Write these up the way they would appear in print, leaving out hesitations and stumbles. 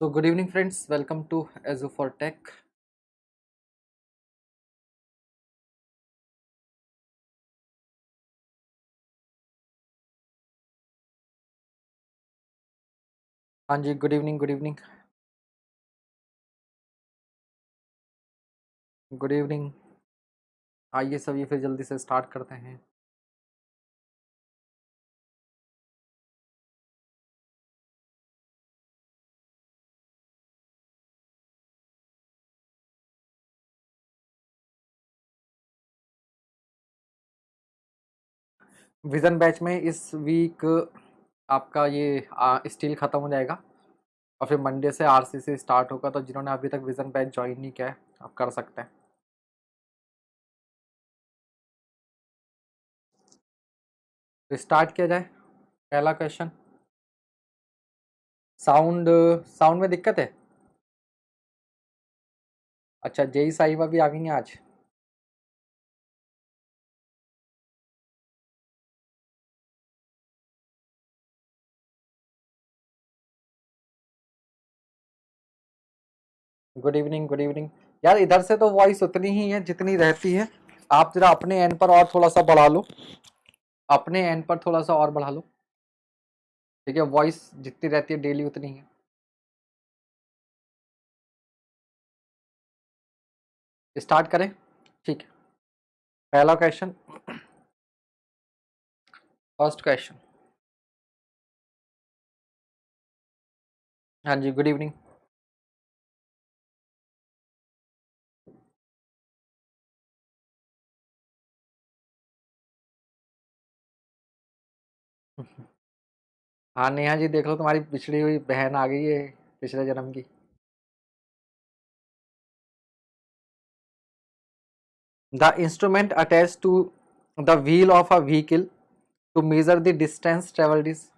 So good evening friends, welcome to Azure for Tech. हाँ जी, good evening good evening. आइए सभी फिर जल्दी से स्टार्ट करते हैं। विजन बैच में इस वीक आपका ये स्टील ख़त्म हो जाएगा और फिर मंडे से आरसीसी स्टार्ट होगा। तो जिन्होंने अभी तक विजन बैच ज्वाइन नहीं किया है आप कर सकते हैं। तो स्टार्ट किया जाए। पहला क्वेश्चन, साउंड साउंड में दिक्कत है? अच्छा, जेई साहिबा भी आ गई हैं आज। Good evening. यार इधर से तो वॉइस उतनी ही है जितनी रहती है। आप जरा अपने एंड पर और थोड़ा सा बढ़ा लो, अपने एंड पर थोड़ा सा और बढ़ा लो। ठीक है, वॉइस जितनी रहती है डेली उतनी है। स्टार्ट करें? ठीक है। पहला क्वेश्चन, फर्स्ट क्वेश्चन। हाँ जी, गुड इवनिंग। हाँ नेहा जी, देख लो तुम्हारी पिछड़ी हुई बहन आ गई है पिछले जन्म की। The instrument attach to the wheel of a vehicle to measure the distance travelled is.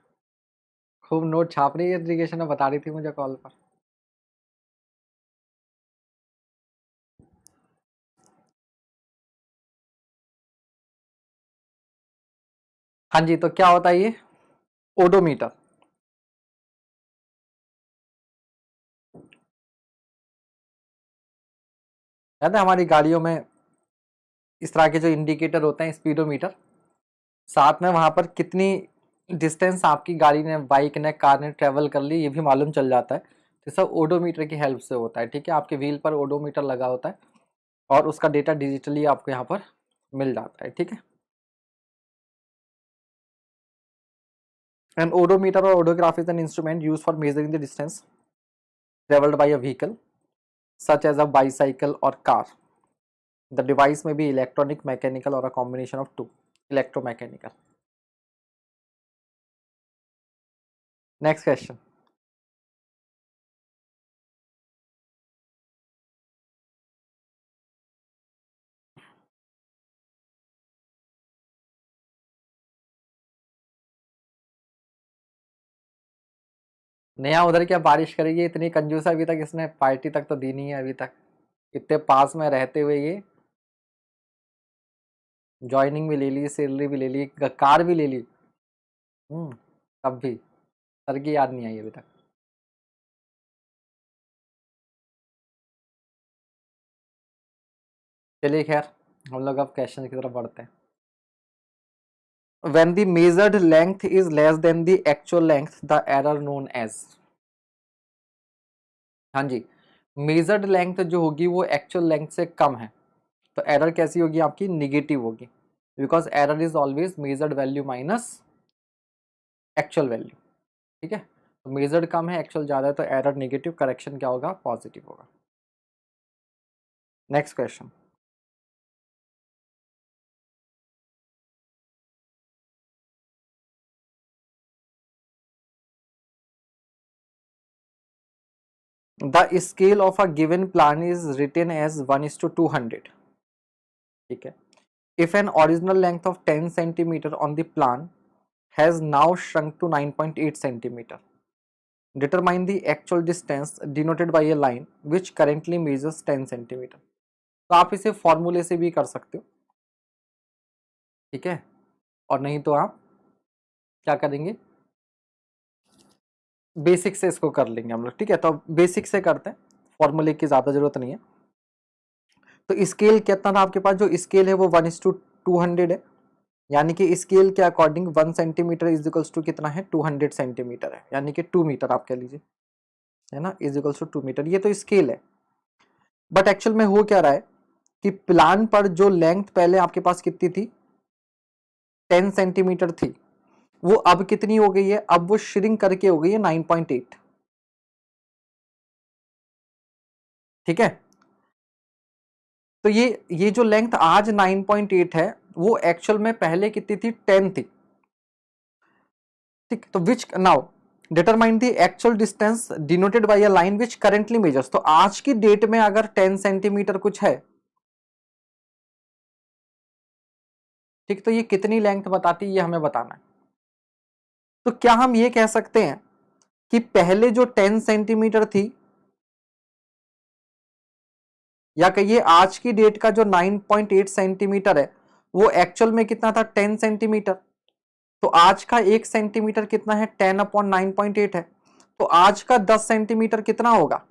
खूब नोट छाप रही है एजुकेशन में, बता रही थी मुझे कॉल पर। हाँ जी, तो क्या होता है ये? ओडोमीटर। याद है हमारी गाड़ियों में इस तरह के जो इंडिकेटर होते हैं, स्पीडोमीटर, साथ में वहां पर कितनी डिस्टेंस आपकी गाड़ी ने, बाइक ने, कार ने ट्रेवल कर ली ये भी मालूम चल जाता है। तो सब ओडोमीटर की हेल्प से होता है। ठीक है, आपके व्हील पर ओडोमीटर लगा होता है और उसका डेटा डिजिटली आपको यहाँ पर मिल जाता है। ठीक है, एन ओडोमीटर और odograph is an instrument use for measuring the distance travelled by a vehicle such as a bicycle और car. The device may be electronic, mechanical और a combination of two. Electromechanical. Next question. नया उधर क्या बारिश करेगी? इतनी कंजूस है, अभी तक इसने पार्टी तक तो दी नहीं है अभी तक। इतने पास में रहते हुए ये ज्वाइनिंग भी ले ली, सैलरी भी ले ली, कार भी ले ली। तब भी सर की याद नहीं आई अभी तक। चलिए खैर, हम लोग अब क्वेश्चन की तरफ बढ़ते हैं। When the measured length is less than the actual length, the error known as। हाँ जी, मेजर्ड लेंथ जो होगी वो एक्चुअल लेंथ से कम है तो एरर कैसी होगी? आपकी निगेटिव होगी, because error is always measured value minus actual value. ठीक है, तो मेजर्ड कम है, एक्चुअल ज्यादा है, तो एरर निगेटिव, करेक्शन क्या होगा? पॉजिटिव होगा। Next question. The scale of a given plan is written as 1:200। ठीक है, if an original length of 10 centimetre on the plan has now shrunk to 9.8 centimeter. Determine the actual distance denoted by a line which currently measures 10 centimeter. तो आप इसे फॉर्मूले से भी कर सकते हो। ठीक है, और नहीं तो आप क्या करेंगे? बेसिक से इसको कर लेंगे हम लोग, ठीक है। तो बेसिक से करते हैं, फॉर्मूले की ज्यादा जरूरत नहीं है। तो स्केल कितना था आपके पास, जो स्केल है वो 1:200 है, यानी कि स्केल के according 1 centimetre is equals to कितना है, 200 सेंटीमीटर है, यानी कि 2 मीटर आप कह लीजिए, है ना, इज इक्वल्स टू 2 मीटर। ये तो स्केल है, बट एक्चुअल में हो क्या रहा है कि प्लान पर जो लेंथ पहले आपके पास कितनी थी, 10 सेंटीमीटर थी, वो अब कितनी हो गई है, अब वो श्रिंक करके हो गई है 9.8, ठीक है। तो ये जो लेंथ आज 9.8 है, वो एक्चुअल में पहले कितनी थी, 10 थी, ठीक। तो which now determine the actual distance denoted by a line which currently measures. तो आज की डेट में अगर 10 सेंटीमीटर कुछ है, ठीक, तो ये कितनी लेंथ बताती है, ये हमें बताना है। तो क्या हम ये कह सकते हैं कि पहले जो 10 सेंटीमीटर थी, या कहिए आज की डेट का जो 9.8 सेंटीमीटर है, वो एक्चुअल में कितना था, 10 सेंटीमीटर। तो आज का 1 सेंटीमीटर कितना है, 10/9.8 है। तो आज का 10 सेंटीमीटर कितना होगा,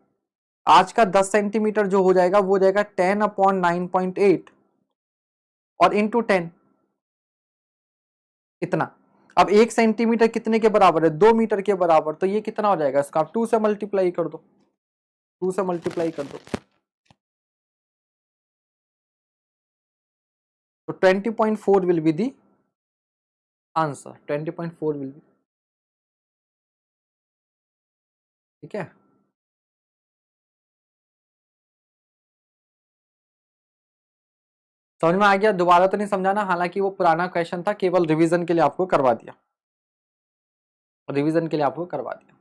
आज का 10 सेंटीमीटर जो हो जाएगा वो हो जाएगा 10/9.8 और इंटू 10, इतना। अब 1 सेंटीमीटर कितने के बराबर है, 2 मीटर के बराबर, तो ये कितना हो जाएगा, इसका आप 2 से मल्टीप्लाई कर दो, 2 से मल्टीप्लाई कर दो, तो 20.4 will be the answer, 20.4 will be, ठीक है। समझ में आ गया, दोबारा तो नहीं समझाना, हालांकि वो पुराना क्वेश्चन था, केवल रिवीजन के लिए आपको करवा दिया, रिवीजन के लिए आपको करवा दिया।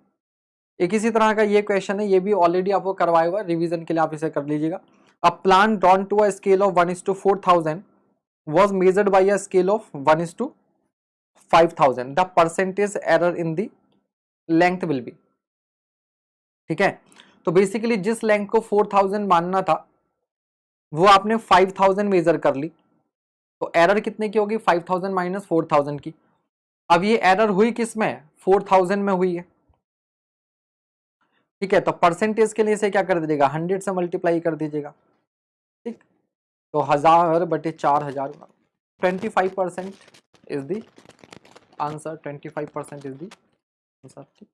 एक इसी तरह का ये क्वेश्चन है, ये भी ऑलरेडी आपको करवाया हुआ है, रिवीजन के लिए आप इसे कर लीजिएगा। A plan drawn to a scale of 1:4000 was measured by a scale of 1:5000, the percentage error in the length will be, ठीक है। तो बेसिकली जिस लेंथ को 4000 मानना था, वो आपने 5000 मेजर कर ली, तो एरर कितने की होगी, 5000 माइनस 4000 की। अब ये एरर हुई किस में, 4000 में हुई है, ठीक है। तो परसेंटेज के लिए इसे क्या कर दीजिएगा, 100 से मल्टीप्लाई कर दीजिएगा, ठीक। तो 1000/4000, 25% is the answer, 25% is the answer, ठीक।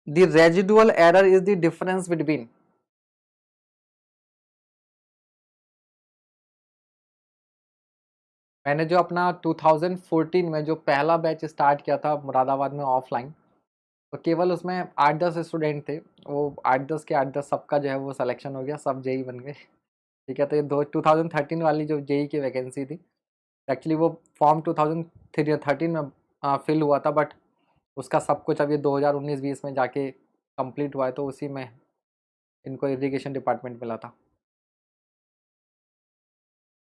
The residual error is the difference between, मैंने जो अपना 2014 में जो पहला बैच स्टार्ट किया था मुरादाबाद में ऑफलाइन, तो केवल उसमें 8-10 स्टूडेंट थे, वो 8-10 के 8-10 सबका जो है वो सिलेक्शन हो गया, सब जेई बन गए, ठीक है। तो ये 2013 वाली जो जेई की वैकेंसी थी, एक्चुअली वो फॉर्म 2013 में फिल हुआ था, बट उसका सब कुछ अब ये 2019-20 में जाके कंप्लीट हुआ है, तो उसी में इनको इरिगेशन डिपार्टमेंट मिला था।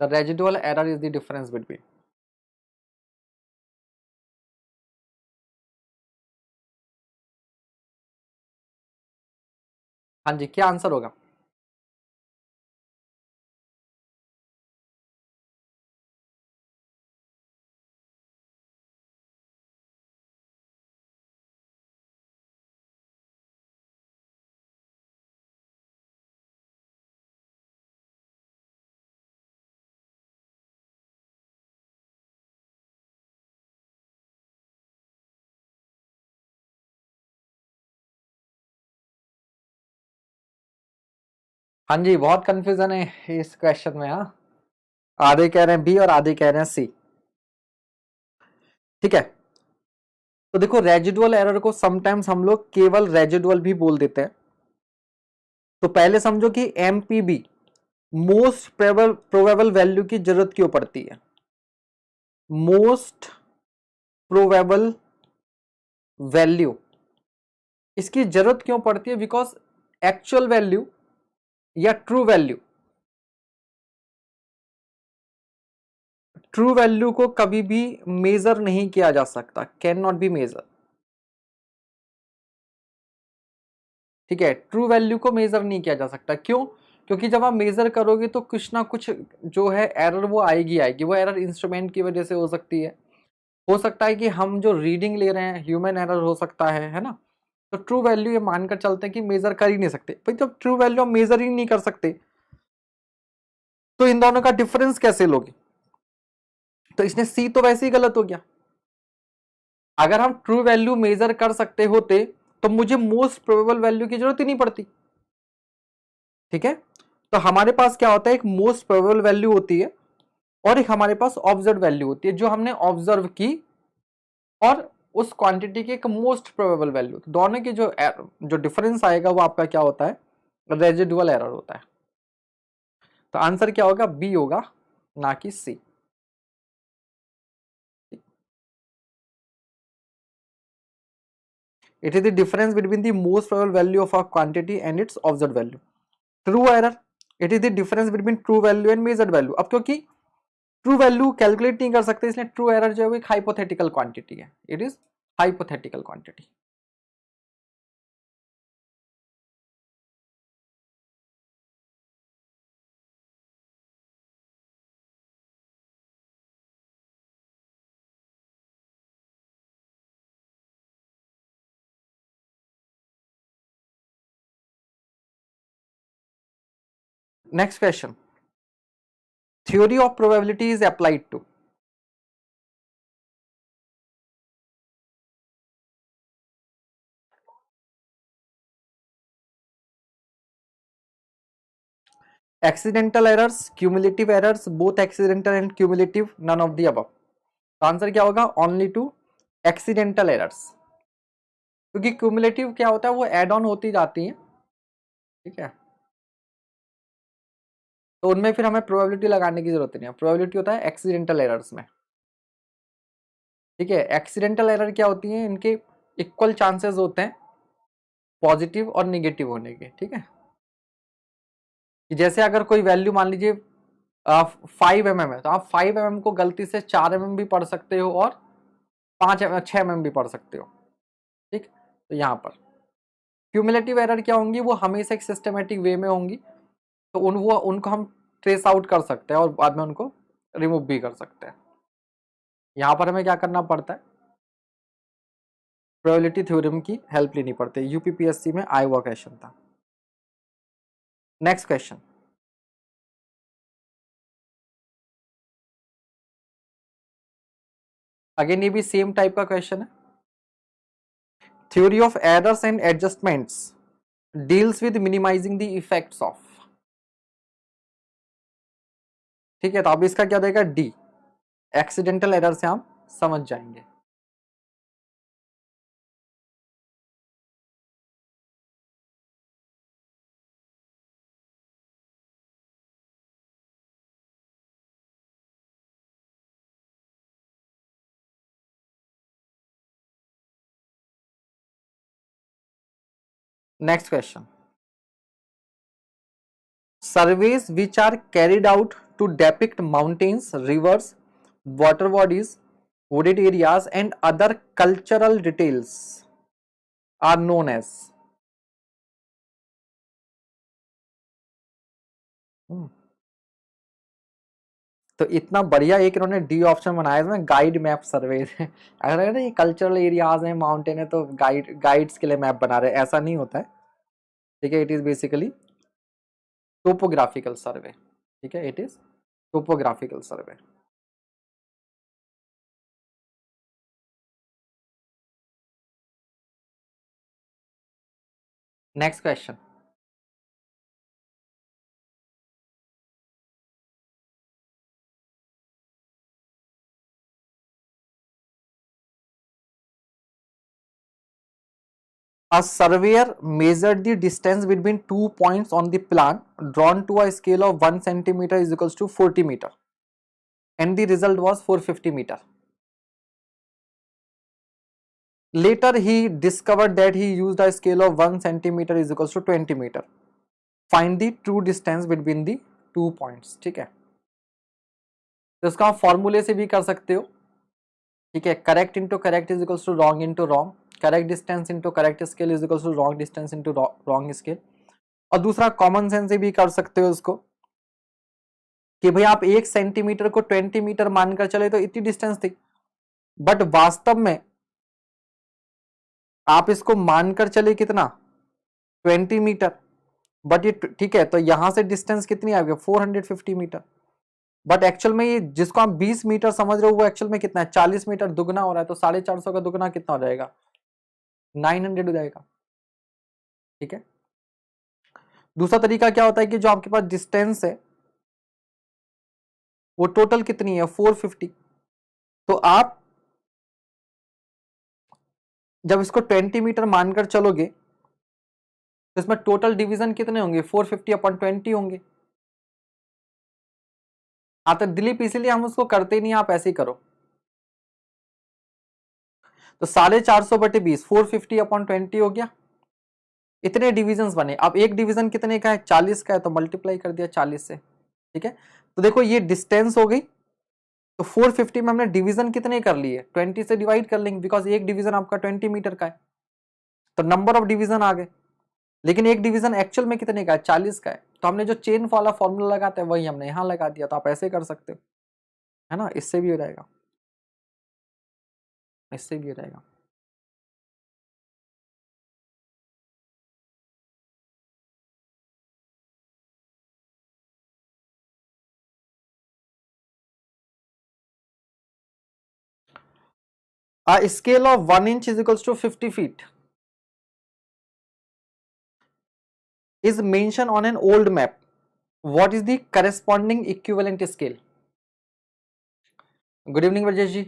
The residual error is the difference between, हाँ जी, क्या आंसर होगा, हाँ जी, बहुत कंफ्यूजन है इस क्वेश्चन में, हाँ। आधे कह रहे हैं बी और आधे कह रहे हैं सी, ठीक है। तो देखो, रेजिडुअल एरर को समटाइम्स हम लोग केवल रेजिडुअल भी बोल देते हैं। तो पहले समझो कि एमपीबी, मोस्ट प्रोबेबल वैल्यू की जरूरत क्यों पड़ती है, मोस्ट प्रोबेबल वैल्यू, इसकी जरूरत क्यों पड़ती है, बिकॉज एक्चुअल वैल्यू या ट्रू वैल्यू, ट्रू वैल्यू को कभी भी मेजर नहीं किया जा सकता, कैन नॉट बी मेजर, ठीक है, ट्रू वैल्यू को मेजर नहीं किया जा सकता। क्यों? क्योंकि जब आप मेजर करोगे तो कुछ ना कुछ जो है एरर वो आएगी। वो एरर इंस्ट्रूमेंट की वजह से हो सकती है, हो सकता है कि हम जो रीडिंग ले रहे हैं ह्यूमन एरर हो सकता है ना। तो ट्रू वैल्यू ये मानकर चलते हैं कि मेजर कर ही नहीं सकते। भाई जब ट्रू वैल्यू हम मेजर ही नहीं कर सकते तो इन दोनों का डिफरेंस कैसे लोगे? तो इसने सी तो वैसे ही गलत हो गया। अगर हम ट्रू वैल्यू मेजर कर सकते होते तो मुझे मोस्ट प्रोबेबल वैल्यू की जरूरत ही नहीं पड़ती। ठीक है, तो हमारे पास क्या होता है, एक मोस्ट प्रोबेबल वैल्यू होती है और एक हमारे पास ऑब्जर्व वैल्यू होती है, जो हमने ऑब्जर्व की, और उस क्वांटिटी की एक मोस्ट प्रोबेबल वैल्यू। दोनों की जो डिफरेंस आएगा वो आपका क्या होता है, रेजिडुअल एरर होता है। तो आंसर क्या होगा, बी होगा, ना कि सी। It is the difference between the most probable value of a quantity and its observed value. True error, it is the difference between true value and measured value. अब क्योंकि ट्रू वैल्यू कैलकुलेट नहीं कर सकते इसलिए true error जो है वो एक हाइपोथेटिकल क्वांटिटी है, it is hypothetical quantity. Next question, theory of probability is applied to. Accidental errors, cumulative errors, both accidental and cumulative, none of the above. तो आंसर क्या होगा, ओनली टू एक्सीडेंटल एरर्स। क्योंकि cumulative क्या होता है, वो add on होती जाती है। ठीक है, तो उनमें फिर हमें प्रोबेबिलिटी लगाने की जरूरत नहीं है। प्रोबेबिलिटी होता है एक्सीडेंटल एरर्स में। ठीक है, एक्सीडेंटल एरर क्या होती है, इनके इक्वल चांसेस होते हैं पॉजिटिव और निगेटिव होने के। ठीक है, कि जैसे अगर कोई वैल्यू मान लीजिए 5 mm है, तो आप 5 mm को गलती से 4 mm भी पढ़ सकते हो और 6 mm भी पढ़ सकते हो। ठीक, तो यहाँ पर क्यूमुलेटिव एरर क्या होंगी, वो हमेशा एक सिस्टमेटिक वे में होंगी, तो उनको हम ट्रेस आउट कर सकते हैं और बाद में उनको रिमूव भी कर सकते हैं। यहाँ पर हमें क्या करना पड़ता है, प्रोबेबिलिटी थ्योरम की हेल्प लेनी पड़ती है। यूपीपीएससी में आया हुआ क्वेश्चन था। नेक्स्ट क्वेश्चन, अगेन ये भी सेम टाइप का क्वेश्चन है। Theory of errors and adjustments deals with minimising the effects of. ठीक है, तो अब इसका क्या देगा, डी। एक्सीडेंटल एरर से हम समझ जाएंगे। Next question, surveys which are carried out to depict mountains, rivers, water bodies, wooded areas and other cultural details are known as। तो इतना बढ़िया एक इन्होंने डी ऑप्शन बनाया इसमें, गाइड मैप सर्वे। अगर ये कल्चरल एरियाज हैं, माउंटेन है, तो गाइड्स के लिए मैप बना रहे हैं, ऐसा नहीं होता है। ठीक है, it is basically topographical survey. ठीक है, it is topographical survey. Next question, a surveyor measured the distance between 2 points on the plan drawn to a scale of 1 centimeter is equals to 40 meter and the result was 450 meter. Later he discovered that he used a scale of 1 centimeter is equals to 20 meter. Find the true distance between the 2 points. ठीक है, तो इसका आप फॉर्मूले से भी कर सकते हो। ठीक है, correct into correct is equals to wrong into wrong, correct distance into correct scale is equal to wrong distance into wrong scale. और दूसरा कॉमन सेंस से भी कर सकते हो इसको कि भाई आप 1 सेंटीमीटर को 20 मीटर मानकर चले तो इतनी डिस्टेंस थी, बट वास्तव में आप इसको मानकर चले कितना 20 मीटर, बट ये ठीक है, तो यहां से डिस्टेंस कितनी आ गई 450 मीटर, बट एक्चुअल में ये जिसको आप 20 मीटर समझ रहे हो वो एक्चुअल में कितना है 40 मीटर दुगना हो रहा है, तो 450 का दुगना कितना हो जाएगा 900 हो जाएगा। ठीक है, दूसरा तरीका क्या होता है कि जो आपके पास डिस्टेंस है वो टोटल कितनी है 450, तो आप जब इसको 20 मीटर मानकर चलोगे तो इसमें टोटल डिवीजन कितने होंगे 450 अपॉन 20 होंगे। तो दिलीप इसीलिए हम उसको करते ही नहीं, आप ऐसे ही करो। तो 450 बटे 20 450 अपॉन 20 हो गया, इतने डिविजन्स बने। अब एक डिवीजन कितने का है 40 का है, तो मल्टीप्लाई कर दिया 40 से। ठीक है, तो देखो ये डिस्टेंस हो गई, तो 450 में हमने डिवीजन कितने कर लिए 20 से डिवाइड कर लेंगे, बिकॉज एक डिवीजन आपका 20 मीटर का है, तो नंबर ऑफ डिवीजन आ गए। लेकिन एक डिवीजन एक्चुअल में कितने का है 40 का है, तो हमने जो चेन वाला फॉर्मूला लगाते हैं वही हमने यहां लगा दिया, तो आप ऐसे कर सकते हो, है ना, इससे भी हो जाएगा, इससे भी हो जाएगा। A scale of 1 inch is equals to 50 feet is mentioned on an old map. What is the corresponding equivalent scale? Good evening Brajesh ji.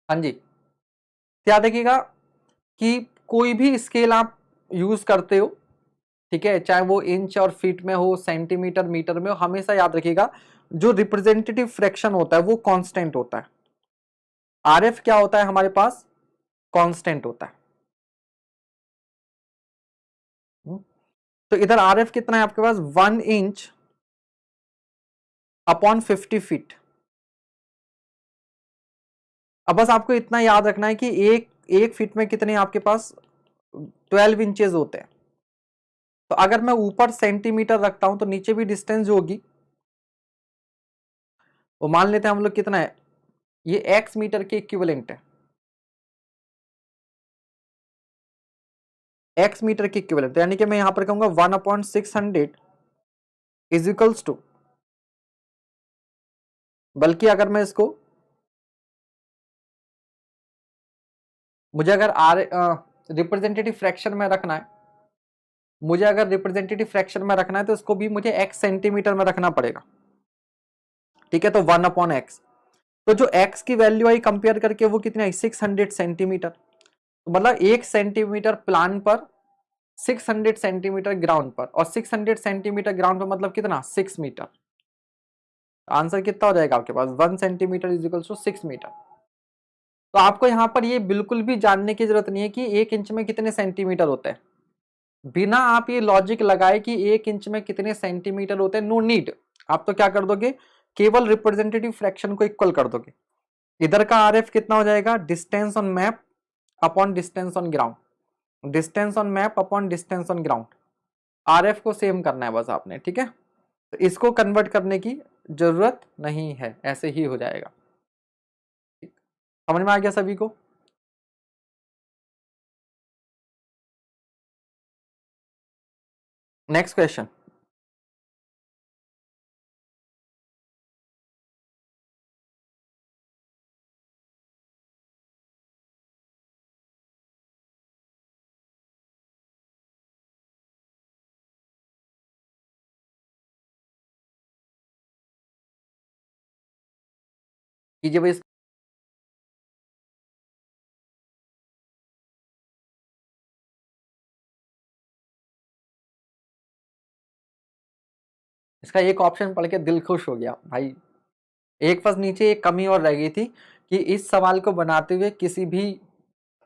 हाँ जी, क्या देखिएगा कि कोई भी स्केल आप यूज करते हो, ठीक है, चाहे वो इंच और फीट में हो, सेंटीमीटर मीटर में हो, हमेशा याद रखिएगा जो रिप्रेजेंटेटिव फ्रैक्शन होता है वो कांस्टेंट होता है। आरएफ क्या होता है हमारे पास कांस्टेंट होता है। तो इधर आरएफ कितना है आपके पास 1 इंच अपॉन 50 फीट। अब बस आपको इतना याद रखना है कि एक फीट में कितने आपके पास 12 इंचेस होते हैं। तो अगर मैं ऊपर सेंटीमीटर रखता हूं तो नीचे भी डिस्टेंस जो होगी वो मान लेते हैं हम लोग कितना है, ये एक्स मीटर के इक्विवेलेंट है, एक्स मीटर के इक्विवेलेंट, तो यानी कि मैं यहां पर कहूंगा 1/600 इज इक्वल्स टू, बल्कि अगर मैं इसको मुझे अगर रिप्रेजेंटेटिव फ्रैक्शन में रखना है, मुझे अगर रिप्रेजेंटेटिव फ्रैक्शन में रखना है तो इसको भी मुझे एक्स सेंटीमीटर में रखना पड़ेगा। ठीक है, तो 1/x, तो जो x की वैल्यू आई कंपेयर करके वो कितनी आई 600 सेंटीमीटर, तो मतलब 1 सेंटीमीटर प्लान पर 600 सेंटीमीटर ग्राउंड पर, और 600 सेंटीमीटर ग्राउंड पर मतलब कितना 6 मीटर। आंसर कितना हो जाएगा आपके पास 1 centimetre is equal to 6 metre. तो आपको यहां पर ये बिल्कुल भी जानने की जरूरत नहीं है कि 1 इंच में कितने सेंटीमीटर होते हैं, बिना आप ये लॉजिक लगाए कि 1 इंच में कितने सेंटीमीटर होते हैं, नो नीड। आप तो क्या कर दोगे केवल रिप्रेजेंटेटिव फ्रैक्शन को इक्वल कर दोगे। इधर का आरएफ कितना हो जाएगा distance on map upon distance on ground, distance on map upon distance on ground, RF को सेम करना है बस आपने। ठीक है, तो इसको कन्वर्ट करने की जरूरत नहीं है, ऐसे ही हो जाएगा। समझ में आ गया सभी को? नेक्स्ट क्वेश्चन, कीजिए भाई। इसका एक ऑप्शन पढ़ के दिल खुश हो गया भाई। एक बस नीचे एक कमी और रह गई थी कि इस सवाल को बनाते हुए किसी भी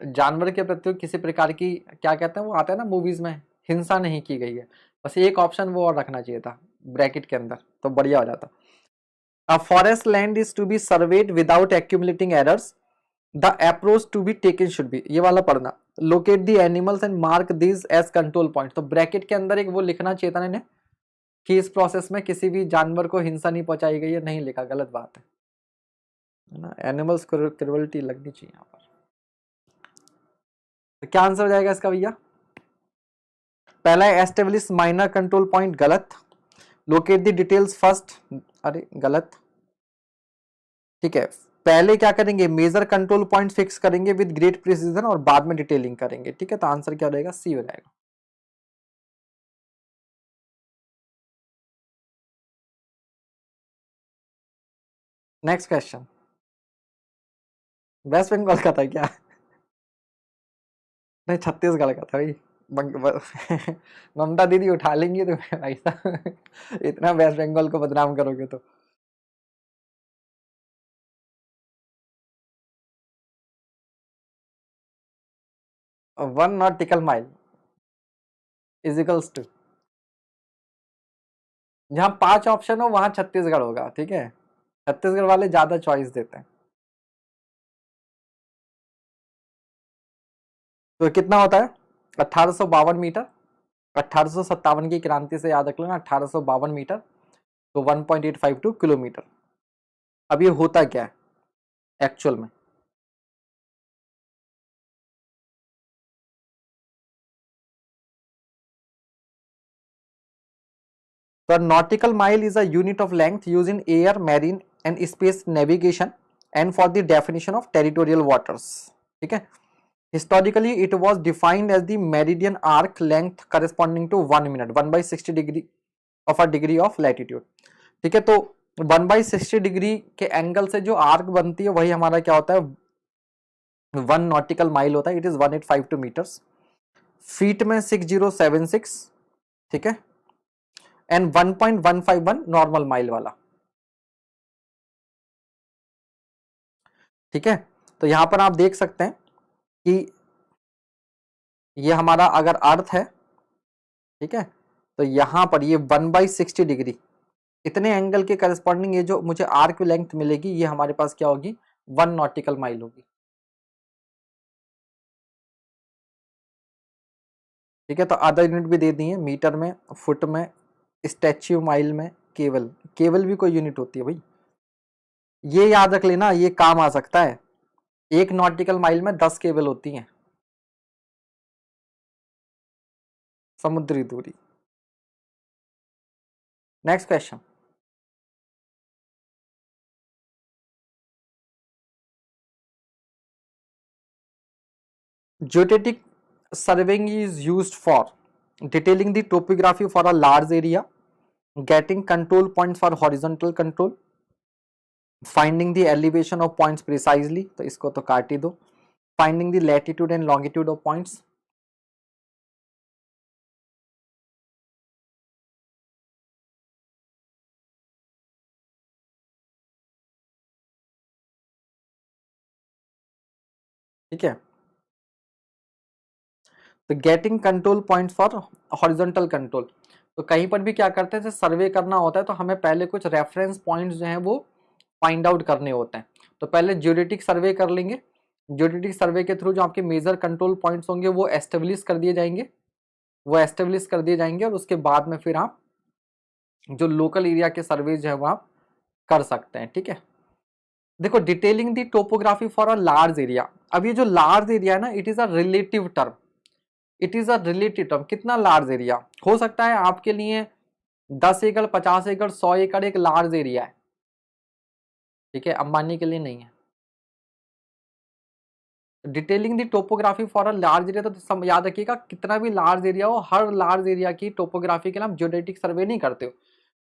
जानवर के प्रति किसी प्रकार की क्या कहते हैं वो आता है ना मूवीज में, हिंसा नहीं की गई है। बस एक ऑप्शन वो और रखना चाहिए था ब्रैकेट के अंदर, तो बढ़िया हो जाता। A forest land is to be surveyed without accumulating errors the approach to be taken should be, ये वाला पढ़ना, locate the animals and mark this as control point. तो ब्रैकेट के अंदर एक वो लिखना चाहिए था ने कि इस प्रोसेस में किसी भी जानवर को हिंसा नहीं पहुंचाई गई है, नहीं लिखा, गलत बात है ना। एनिमल्स क्रुएल्टी लगनी चाहिए यहाँ पर। तो क्या आंसर हो जाएगा इसका भैया? पहला है एस्टेब्लिश माइनर कंट्रोल पॉइंट, गलत। लोकेट द डिटेल्स फर्स्ट, अरे गलत। ठीक है, पहले क्या करेंगे, मेजर कंट्रोल पॉइंट फिक्स करेंगे विद ग्रेट प्रिसीजन और बाद में डिटेलिंग करेंगे। ठीक है, तो आंसर क्या रहेगा? सी हो जाएगा। नेक्स्ट क्वेश्चन, वेस्ट बंगाल का था क्या? नहीं, छत्तीसगढ़ का था भाई। ममता दीदी उठा लेंगी तो ऐसा इतना वेस्ट बंगाल को बदनाम करोगे तो। One nautical mile equals to, जहां 5 ऑप्शन हो वहां छत्तीसगढ़ होगा। ठीक है, छत्तीसगढ़ वाले ज्यादा चॉइस देते हैं। तो कितना होता है? 1852 मीटर। 1857 की क्रांति से याद रख लेना, 1852 मीटर, तो 1.852 किलोमीटर। अब ये होता क्या है एक्चुअल में? तो nautical mile is a unit of length used in air, marine and space navigation and for the definition of territorial waters. ठीक है, historically it was defined as the meridian arc length corresponding to 1 minute, 1/60 degree of a degree of latitude. ठीक है, तो 1/60 degree के angle से जो arc बनती है वही हमारा क्या होता है? 1 नॉटिकल माइल होता है। इट इज 1852 मीटर्स, फीट में 6076। ठीक है, एंड 1.151 नॉर्मल माइल वाला। ठीक है, तो यहां पर आप देख सकते हैं कि ये हमारा अगर अर्थ है, ठीक है, तो यहां पर ये 1/60 डिग्री, इतने एंगल के करस्पॉन्डिंग ये जो मुझे आर्क लेंथ मिलेगी ये हमारे पास क्या होगी? 1 नॉटिकल माइल होगी। ठीक है, तो अदर यूनिट भी दे दी है, मीटर में, फुट में, स्टैच्यू माइल में, केवल, केवल भी कोई यूनिट होती है भाई। ये याद रख लेना, ये काम आ सकता है। 1 नॉटिकल माइल में 10 केबल होती हैं, समुद्री दूरी। Next question, geodetic surveying is used for detailing the topography for a large area, getting control points for horizontal control, finding the elevation of points precisely, तो इसको तो काट ही दो, finding the latitude and longitude of points। ठीक है, तो getting control point for horizontal control, तो कहीं पर भी क्या करते हैं, सर्वे करना होता है तो हमें पहले कुछ रेफरेंस पॉइंट्स जो हैं वो फाइंड आउट करने होते हैं। तो पहले ज्योडेटिक सर्वे कर लेंगे, ज्योडेटिक सर्वे के थ्रू जो आपके मेजर कंट्रोल पॉइंट्स होंगे वो एस्टेब्लिश कर दिए जाएंगे, और उसके बाद में फिर आप जो लोकल एरिया के सर्वेज है वो आप कर सकते हैं। ठीक है, देखो, detailing the topography for a large area, अब ये जो लार्ज एरिया है ना, it is a relative term, it is a relative term. कितना लार्ज एरिया हो सकता है आपके लिए? 10 एकड़, 50 एकड़, 100 एकड़ एक लार्ज एरिया है। ठीक है, अंबानी के लिए नहीं है। Detailing the topography for a large area, तो याद रखिएगा कितना भी लार्ज एरिया हो, हर लार्ज एरिया की टोपोग्राफी के लिए हम ज्योडेटिक सर्वे नहीं करते हो।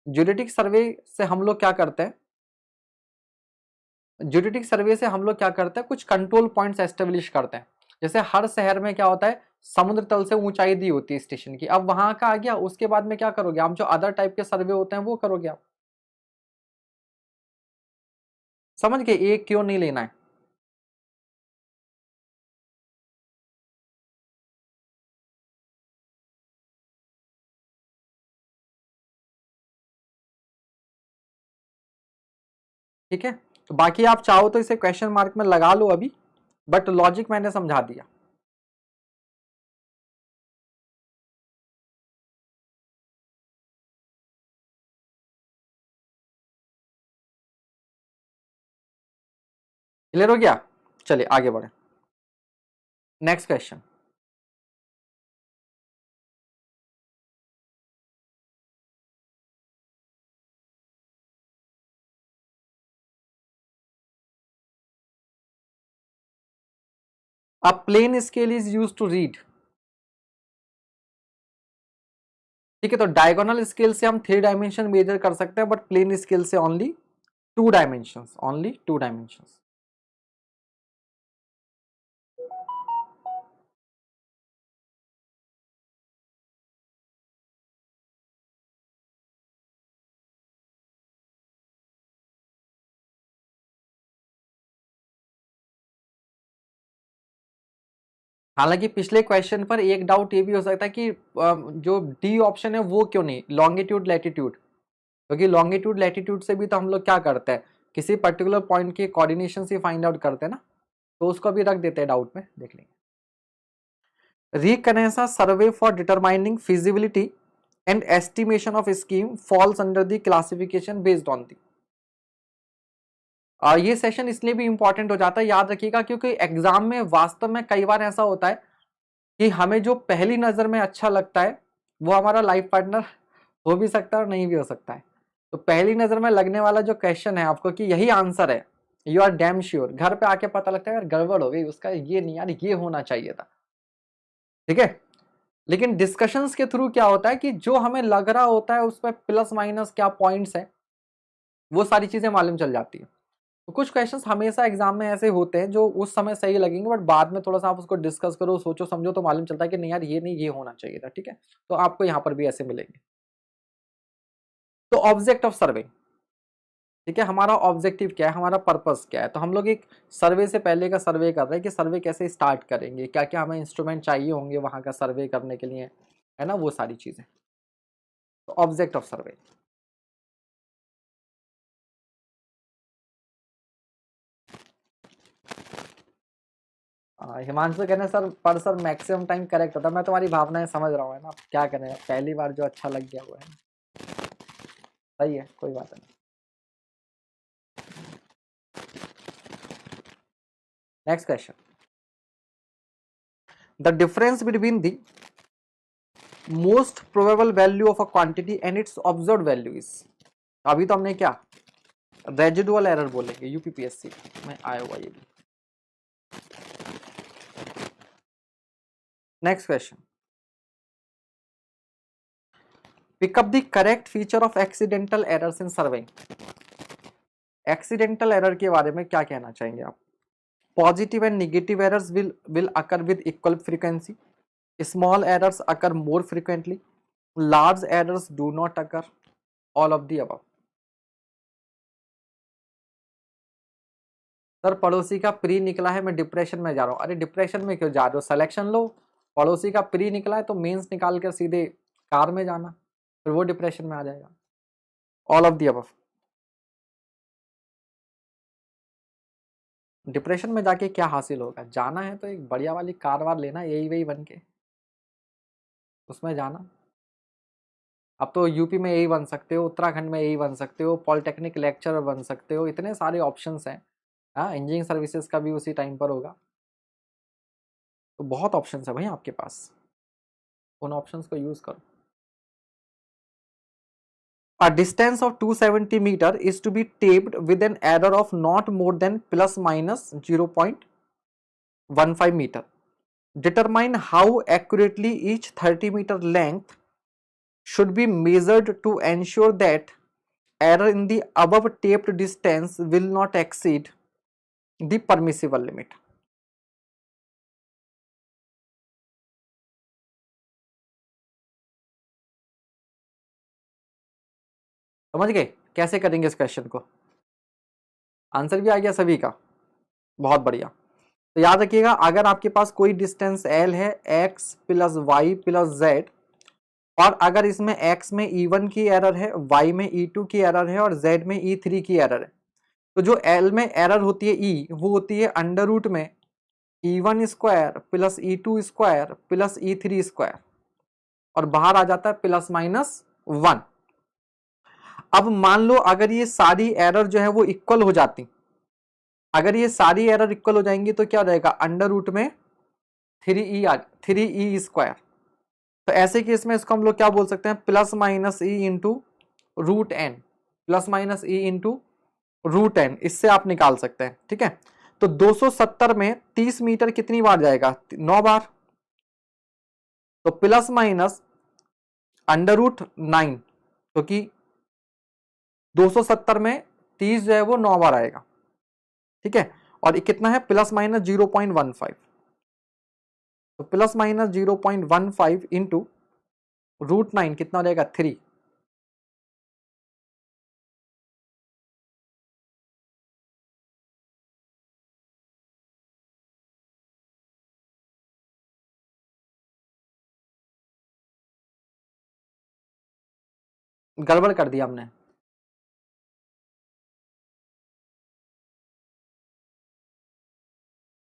ज्योडेटिक सर्वे से हम लोग क्या करते हैं, ज्योडेटिक सर्वे से हम लोग क्या करते हैं, कुछ कंट्रोल पॉइंट्स एस्टेब्लिश करते हैं। जैसे हर शहर में क्या होता है, समुद्र तल से ऊंचाई दी होती है स्टेशन की, अब वहां का आ गया, उसके बाद में क्या करोगे आप? जो अदर टाइप के सर्वे होते हैं वो करोगे आप। समझ गए एक क्यों नहीं लेना है? ठीक है, तो बाकी आप चाहो तो इसे क्वेश्चन मार्क में लगा लो अभी, बट लॉजिक मैंने समझा दिया। क्लियर हो गया? चलिए आगे बढ़े। Next question, a plane scale is use to read. ठीक है, तो डायगोनल स्केल से हम 3 डायमेंशन मेजर कर सकते हैं, बट प्लेन स्केल से ओनली 2 डायमेंशंस, ओनली 2 डायमेंशंस। हालांकि पिछले क्वेश्चन पर एक डाउट ये भी हो सकता है कि जो डी ऑप्शन है वो क्यों नहीं, लॉन्गिट्यूड लैटिट्यूड, क्योंकि लॉन्गिट्यूड लैटिट्यूड से भी तो हम लोग क्या करते हैं, किसी पर्टिकुलर पॉइंट की कोऑर्डिनेशन से फाइंड आउट करते हैं ना, तो उसको भी रख देते हैं डाउट में, देख लेंगे। Reconnaissance survey for determining feasibility and estimation of scheme falls under the classification based on the. ये सेशन इसलिए भी इंपॉर्टेंट हो जाता है, याद रखिएगा, क्योंकि एग्जाम में वास्तव में कई बार ऐसा होता है कि हमें जो पहली नजर में अच्छा लगता है वो हमारा लाइफ पार्टनर हो भी सकता है और नहीं भी हो सकता है। तो पहली नजर में लगने वाला जो क्वेश्चन है आपको कि यही आंसर है, यू आर डैम श्योर, घर पे आके पता लगता है यार गड़बड़ हो गई, उसका ये नहीं, यार ये होना चाहिए था। ठीक है, लेकिन डिस्कशंस के थ्रू क्या होता है कि जो हमें लग रहा होता है उस पर प्लस माइनस क्या पॉइंट्स है, वो सारी चीजें मालूम चल जाती है। तो कुछ क्वेश्चंस हमेशा एग्जाम में ऐसे होते हैं जो उस समय सही लगेंगे, बट बाद में थोड़ा सा आप उसको डिस्कस करो, सोचो समझो, तो मालूम चलता है कि नहीं यार ये नहीं, ये होना चाहिए था। ठीक है, तो आपको यहाँ पर भी ऐसे मिलेंगे। तो ऑब्जेक्ट ऑफ सर्वे, ठीक है, हमारा ऑब्जेक्टिव क्या है, हमारा पर्पस क्या है। तो हम लोग एक सर्वे से पहले का सर्वे कर रहे हैं कि सर्वे कैसे स्टार्ट करेंगे, क्या क्या हमें इंस्ट्रूमेंट चाहिए होंगे वहां का सर्वे करने के लिए, है ना, वो सारी चीजें। तो ऑब्जेक्ट ऑफ सर्वे, हिमांशु कहने सर पर सर मैक्सिमम टाइम करेक्ट होता है। मैं तुम्हारी भावनाएं समझ रहा हूँ, है ना, क्या करें, पहली बार जो अच्छा लग गया वो है, सही है, कोई बात नहीं। Next question, the difference between the most probable value of a quantity and it's observed value is. अभी तो हमने क्या रेजिडुअल एरर बोलेंगे, यूपीपीएससी में आया हुआ ये भी। Next question, pick up the correct feature of accidental errors in surveying. Accidental error के बारे में क्या कहना चाहेंगे आप? Positive and negative errors will occur with equal frequency, small errors occur more frequently, large errors do not occur, all of the above. Sir पड़ोसी का pre निकला है, मैं डिप्रेशन में जा रहा हूँ। अरे डिप्रेशन में क्यों जा रहे हो, सिलेक्शन लो। पड़ोसी का प्री निकला है तो मेंस निकाल कर सीधे कार में जाना, फिर वो डिप्रेशन में आ जाएगा। All of the above. Depression में जाके क्या हासिल होगा, जाना है तो एक बढ़िया वाली कार वार लेना, यही वही बन के उसमें जाना। अब तो यूपी में यही बन सकते हो, उत्तराखंड में यही बन सकते हो, पॉलिटेक्निक लेक्चरर बन सकते हो, इतने सारे ऑप्शंस हैं। हाँ, इंजीनियरिंग सर्विसेज का भी उसी टाइम पर होगा। तो बहुत ऑप्शंस है भाई आपके पास, उन ऑप्शंस को यूज करो। A distance of 270 meter is to be taped with an error of not more than plus minus 0.15 meter. Determine how accurately each 30 meter length should be measured to ensure that error in the above taped distance will not exceed the permissible limit. समझ गए कैसे करेंगे इस question को? Answer भी आ गया सभी का, बहुत बढ़िया। तो याद रखिएगा, अगर आपके पास कोई डिस्टेंस L है, x plus y plus z, और अगर इसमें x में E1 की एरर है, y में E2 की एरर है और z में E3 की एरर है, तो जो L में एरर होती है E, वो होती है अंडर रूट में E1 square plus E2 square plus E3 square, और बाहर आ जाता है प्लस माइनस 1। अब मान लो अगर ये सारी एरर जो है वो इक्वल हो जाती, अगर ये सारी एरर इक्वल हो जाएंगी तो क्या हो जाएगा, अंडर रूट में 3e स्क्वायर। तो ऐसे केस में इसको हम लोग क्या बोल सकते हैं, plus minus e into root n, plus minus e into root n, इससे आप निकाल सकते हैं। ठीक है, तो 270 में 30 मीटर कितनी बार जाएगा, 9 बार। तो प्लस माइनस अंडर रूट 9, क्योंकि 270 में 30 जो है वो 9 बार आएगा। ठीक है, और कितना है, प्लस माइनस 0.15, तो प्लस माइनस 0.15 इंटू रूट 9 कितना हो जाएगा, 3। गड़बड़ कर दिया हमने।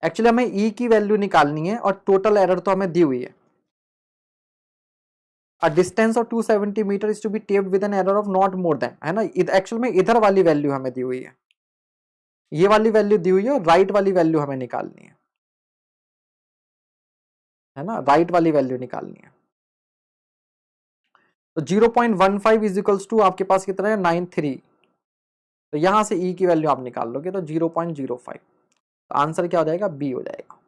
एक्चुअली हमें ई की वैल्यू निकालनी है और टोटल एरर तो हमें दी हुई है। A distance of 270 metre is to be taped with an error of not more than, है ना, एक्चुअल में इधर वाली वैल्यू हमें दी हुई है, ये वाली वैल्यू दी हुई है, और राइट वाली वैल्यू हमें निकालनी है ना, राइट वाली वैल्यू निकालनी है। तो 0.15 इज इक्वल्स टू आपके पास कितना है, 93। तो यहां से ई की वैल्यू आप निकाल लोगे तो 0.05। तो आंसर क्या हो जाएगा, बी हो जाएगा।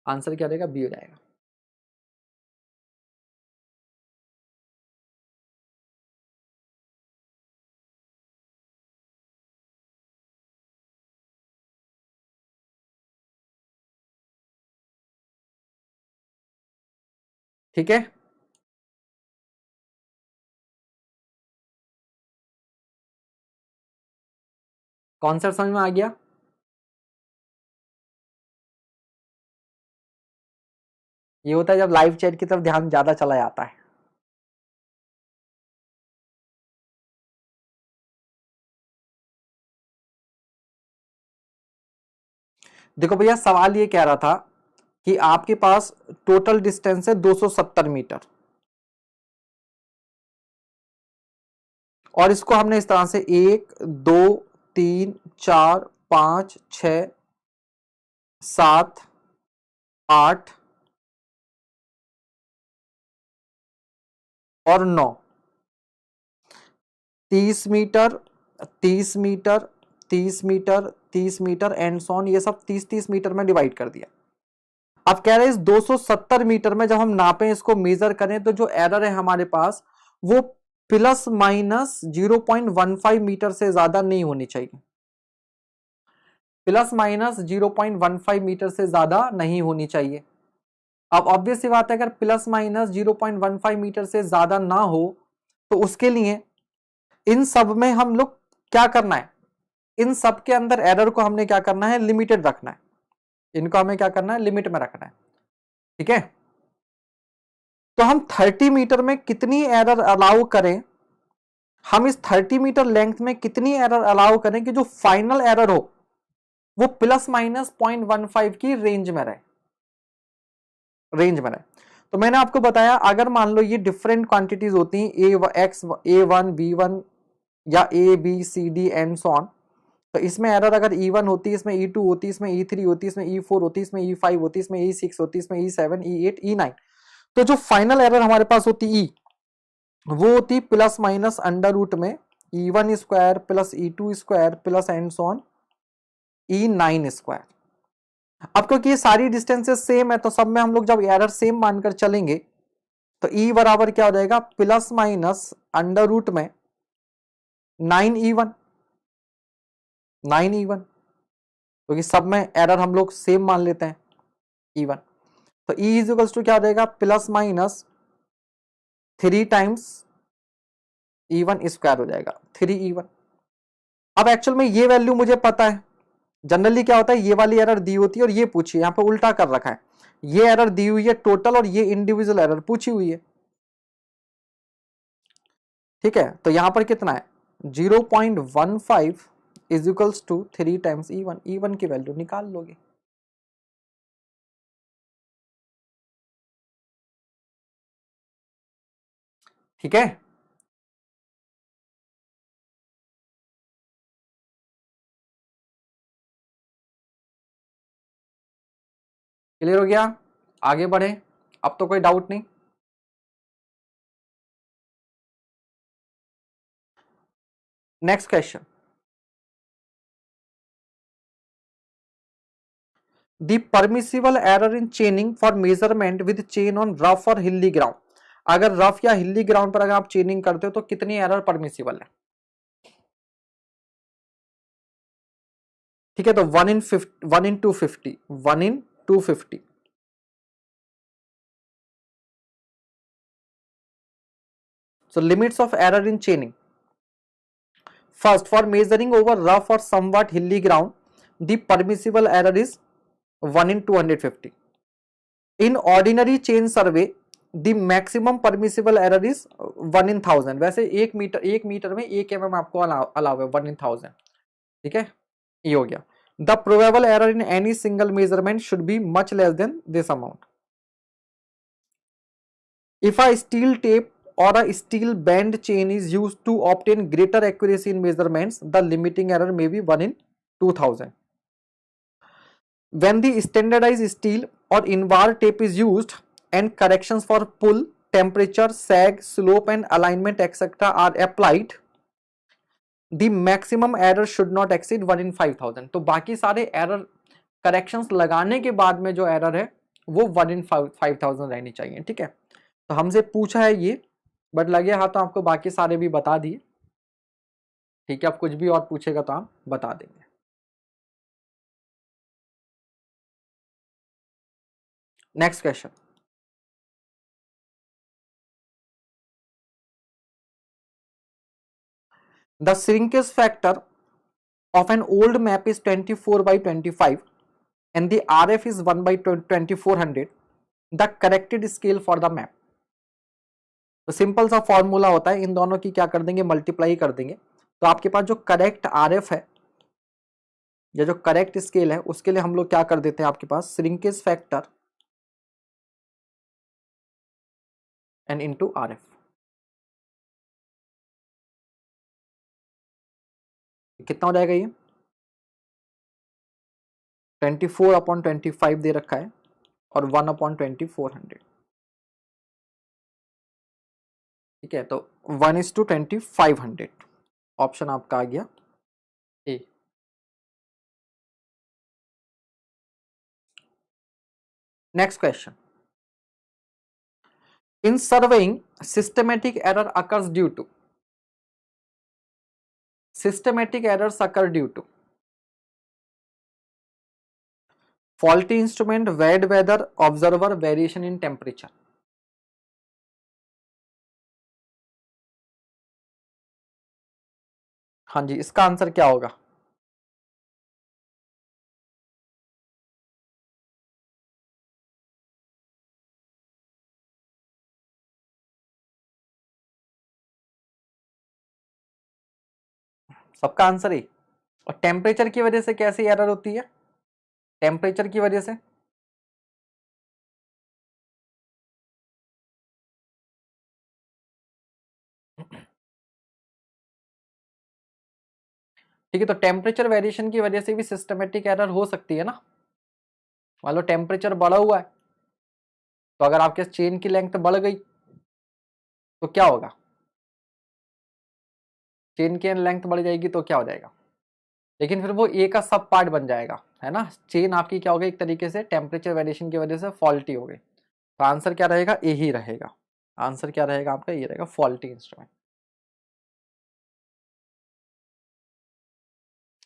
आंसर क्या हो जाएगा, बी हो जाएगा। ठीक है, कॉन्सेप्ट समझ में आ गया। ये होता है जब लाइव चैट की तरफ ध्यान ज्यादा चला जाता है। देखो भैया, सवाल ये कह रहा था कि आपके पास टोटल डिस्टेंस है 270 मीटर, और इसको हमने इस तरह से 1 2 3 4 5 6 7 8 और 9, 30 metre 30 metre 30 metre 30 metre and so on, ये सब 30-30 मीटर में डिवाइड कर दिया। अब कह रहे हैं इस 270 मीटर में जब हम नापें, इसको मेजर करें, तो जो एरर है हमारे पास वो प्लस माइनस 0.15 मीटर से ज्यादा नहीं होनी चाहिए, प्लस माइनस 0.15 मीटर से ज्यादा नहीं होनी चाहिए। अब ऑब्वियस सी बात है, अगर प्लस माइनस 0.15 मीटर से ज्यादा ना हो तो उसके लिए इन सब में हम लोग क्या करना है, इन सब के अंदर एरर को हमने क्या करना है, लिमिटेड रखना है, इनको हमें क्या करना है, लिमिट में रखना है। ठीक है, तो हम 30 मीटर में कितनी एरर अलाउ करें, हम इस 30 मीटर लेंथ में कितनी एरर अलाउ करें कि जो फाइनल एरर हो वो प्लस माइनस 0.15 की रेंज में रहे, रेंज में रहे। तो मैंने आपको बताया, अगर मान लो ये डिफरेंट क्वांटिटीज होती हैं, A1 B1 या ABCD एंड सो ऑन, तो इसमें एरर अगर E1 होती है, इसमें E2 होती है, इसमें E3 होती है, इसमें E4 होती है, इसमें E5 होती है, इसमें E6 होती है, इसमें E7 E8 E9, तो जो फाइनल एरर हमारे पास होती E, वो होती प्लस माइनस अंडर रूट में E1 square plus E2 square plus and so on E9 square. अब क्योंकि ये सारी डिस्टेंसेस सेम है, तो सब में हम लोग जब एरर सेम मानकर चलेंगे तो E बराबर क्या हो जाएगा, प्लस माइनस अंडर रूट में 9E1, 9E1, क्योंकि सब में एरर हम लोग सेम मान लेते हैं E1। तो E इज इक्वल्स टू क्या हो जाएगा, plus minus 3 times E1 square हो जाएगा, 3E1। अब एक्चुअल में ये वैल्यू मुझे पता है, जनरली क्या होता है, ये वाली एरर दी होती है और ये पूछी है, यहाँ पे उल्टा कर रखा है, ये एरर दी हुई है टोटल और ये इंडिविजुअल एरर पूछी हुई है। ठीक है, तो यहां पर कितना है, 0.15 is equals to 3 times E1, E1 की वैल्यू निकाल लोगे। ठीक है, क्लियर हो गया, आगे बढ़े, अब तो कोई डाउट नहीं। Next question, the permissible error in चेनिंग for measurement with chain on rough और हिली ग्राउंड। अगर रफ या हिली ग्राउंड पर अगर आप चेनिंग करते हो तो कितनी एरर परमिसिबल है? ठीक है, तो 1 in 250, 1 in 250। So limits of error in chaining. First, for measuring over rough or somewhat hilly ground, the permissible error is 1 in 250. In ordinary chain survey, the maximum permissible error is 1 in 1000. वैसे एक metre में 1 mm आपको allow है, 1 in 1000। ठीक है, ये हो गया। The probable error in any single measurement should be much less than this amount. If a steel tape or a steel band chain is used to obtain greater accuracy in measurements, the limiting error may be 1 in 2000. When the standardized steel or invar tape is used and corrections for pull, temperature, sag, slope and alignment etc. are applied, the maximum error should not exceed 1 in 5000. तो बाकी सारे error corrections लगाने के बाद में जो error है वो 1 in 5000 रहनी चाहिए। ठीक है, तो हमसे पूछा है ये, बट लगे हाथ तो आपको बाकी सारे भी बता दिए। ठीक है, अब कुछ भी और पूछेगा तो हम बता देंगे। Next question, the shrinkage factor of an old map is 24/25 and the RF is 1/2400, the corrected scale for the map। तो सिंपल सा फॉर्मूला होता है, इन दोनों की क्या कर देंगे, मल्टीप्लाई कर देंगे। तो आपके पास जो करेक्ट RF है या जो करेक्ट स्केल है उसके लिए हम लोग क्या कर देते हैं, आपके पास shrinkage factor and into RF। कितना हो जाएगा ये, 24/25 दे रखा है और 1/2400। ठीक है, तो 1:2500 ऑप्शन आपका आ गया A. Next question, in surveying systematic error occurs due to, systematic errors occur due to faulty instrument, bad weather, observer, variation in temperature। हाँ जी, इसका आंसर क्या होगा? सबका आंसर है। और टेम्परेचर की वजह से कैसी एरर होती है? टेम्परेचर की वजह से ठीक है, तो टेम्परेचर वेरिएशन की वजह से भी सिस्टमेटिक एरर हो सकती है ना। मान लो टेम्परेचर बढ़ा हुआ है तो अगर आपके चेन की लेंथ बढ़ गई तो क्या होगा, चेन की लेंथ बढ़ जाएगी तो क्या हो जाएगा, लेकिन फिर वो ए का सब पार्ट बन जाएगा, है ना। चेन आपकी क्या हो गई, एक तरीके से टेम्परेचर वेरिएशन की वजह से फॉल्टी हो गई। तो आंसर क्या रहेगा, ए ही रहेगा। आंसर क्या रहेगा आपका, ये रहेगा faulty instrument.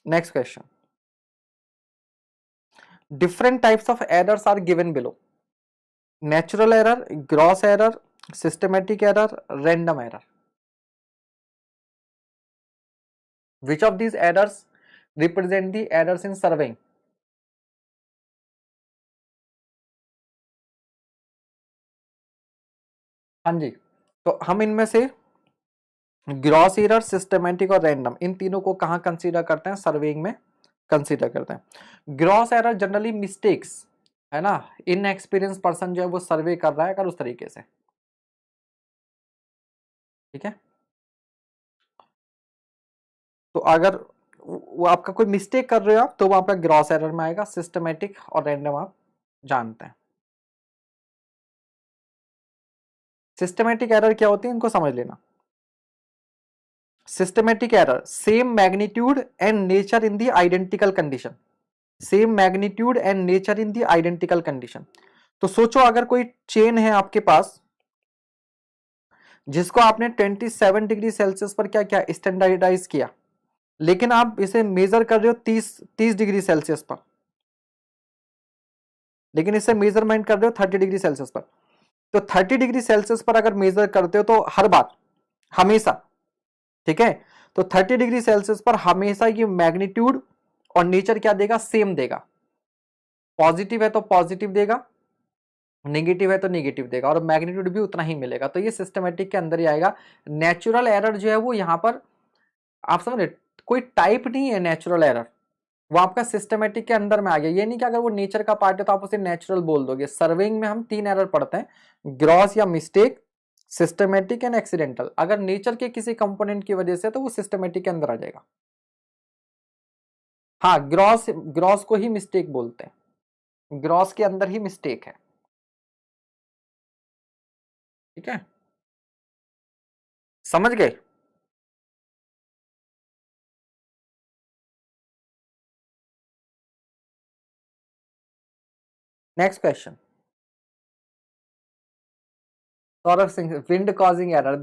Next question, different types of errors are given below, natural error, gross error, systematic error, random error. Which of these errors represent the errors in surveying? हाँ जी, तो हम इनमें से ग्रॉस एरर, सिस्टमेटिक और random, इन तीनों को कहां कंसीडर करते हैं, सर्वेइंग में कंसीडर करते हैं। ग्रॉस एरर जनरली मिस्टेक्स, है ना, इनएक्सपीरियंस पर्सन जो है वो सर्वे कर रहा है अगर उस तरीके से। ठीक है। तो अगर वो आपका कोई मिस्टेक कर रहे हो आप, तो वो आपका ग्रॉस एरर में आएगा। सिस्टमेटिक और रैंडम आप जानते हैं। सिस्टमेटिक एरर क्या होती है इनको समझ लेना। Systematic error, same magnitude and nature in the identical condition. Same magnitude and nature in the identical condition. तो सोचो अगर कोई चेन है आपके पास जिसको आपने 27 डिग्री सेल्सियस पर क्या क्या स्टैंडर्डाइज किया, लेकिन आप इसे मेजर कर रहे हो 30 डिग्री सेल्सियस पर, लेकिन इसे मेजरमेंट कर रहे हो 30 डिग्री सेल्सियस पर। तो 30 डिग्री सेल्सियस पर अगर मेजर करते हो तो हर बार, हमेशा, ठीक है, तो 30 डिग्री सेल्सियस पर हमेशा ये मैग्नीट्यूड और नेचर क्या देगा, सेम देगा। पॉजिटिव है तो पॉजिटिव देगा, नेगेटिव है तो नेगेटिव देगा, और मैग्नीट्यूड भी उतना ही मिलेगा। तो ये सिस्टमेटिक के अंदर ही आएगा। नेचुरल एरर जो है वो यहाँ पर आप समझ रहे, कोई टाइप नहीं है नेचुरल एरर, वो आपका सिस्टमेटिक के अंदर में आ गया। ये नहीं कि अगर वो नेचर का पार्ट है तो आप उसे नेचुरल बोल दोगे। सर्वेइंग में हम 3 एरर पढ़ते हैं, ग्रॉस या मिस्टेक, सिस्टमेटिक एंड एक्सीडेंटल। अगर नेचर के किसी कंपोनेंट की वजह से तो वो सिस्टमेटिक के अंदर आ जाएगा। हाँ, ग्रॉस ग्रॉस को ही मिस्टेक बोलते हैं, ग्रॉस के अंदर ही मिस्टेक है। ठीक है, समझ गए। Next question, Saurabh Singh, wind causing error.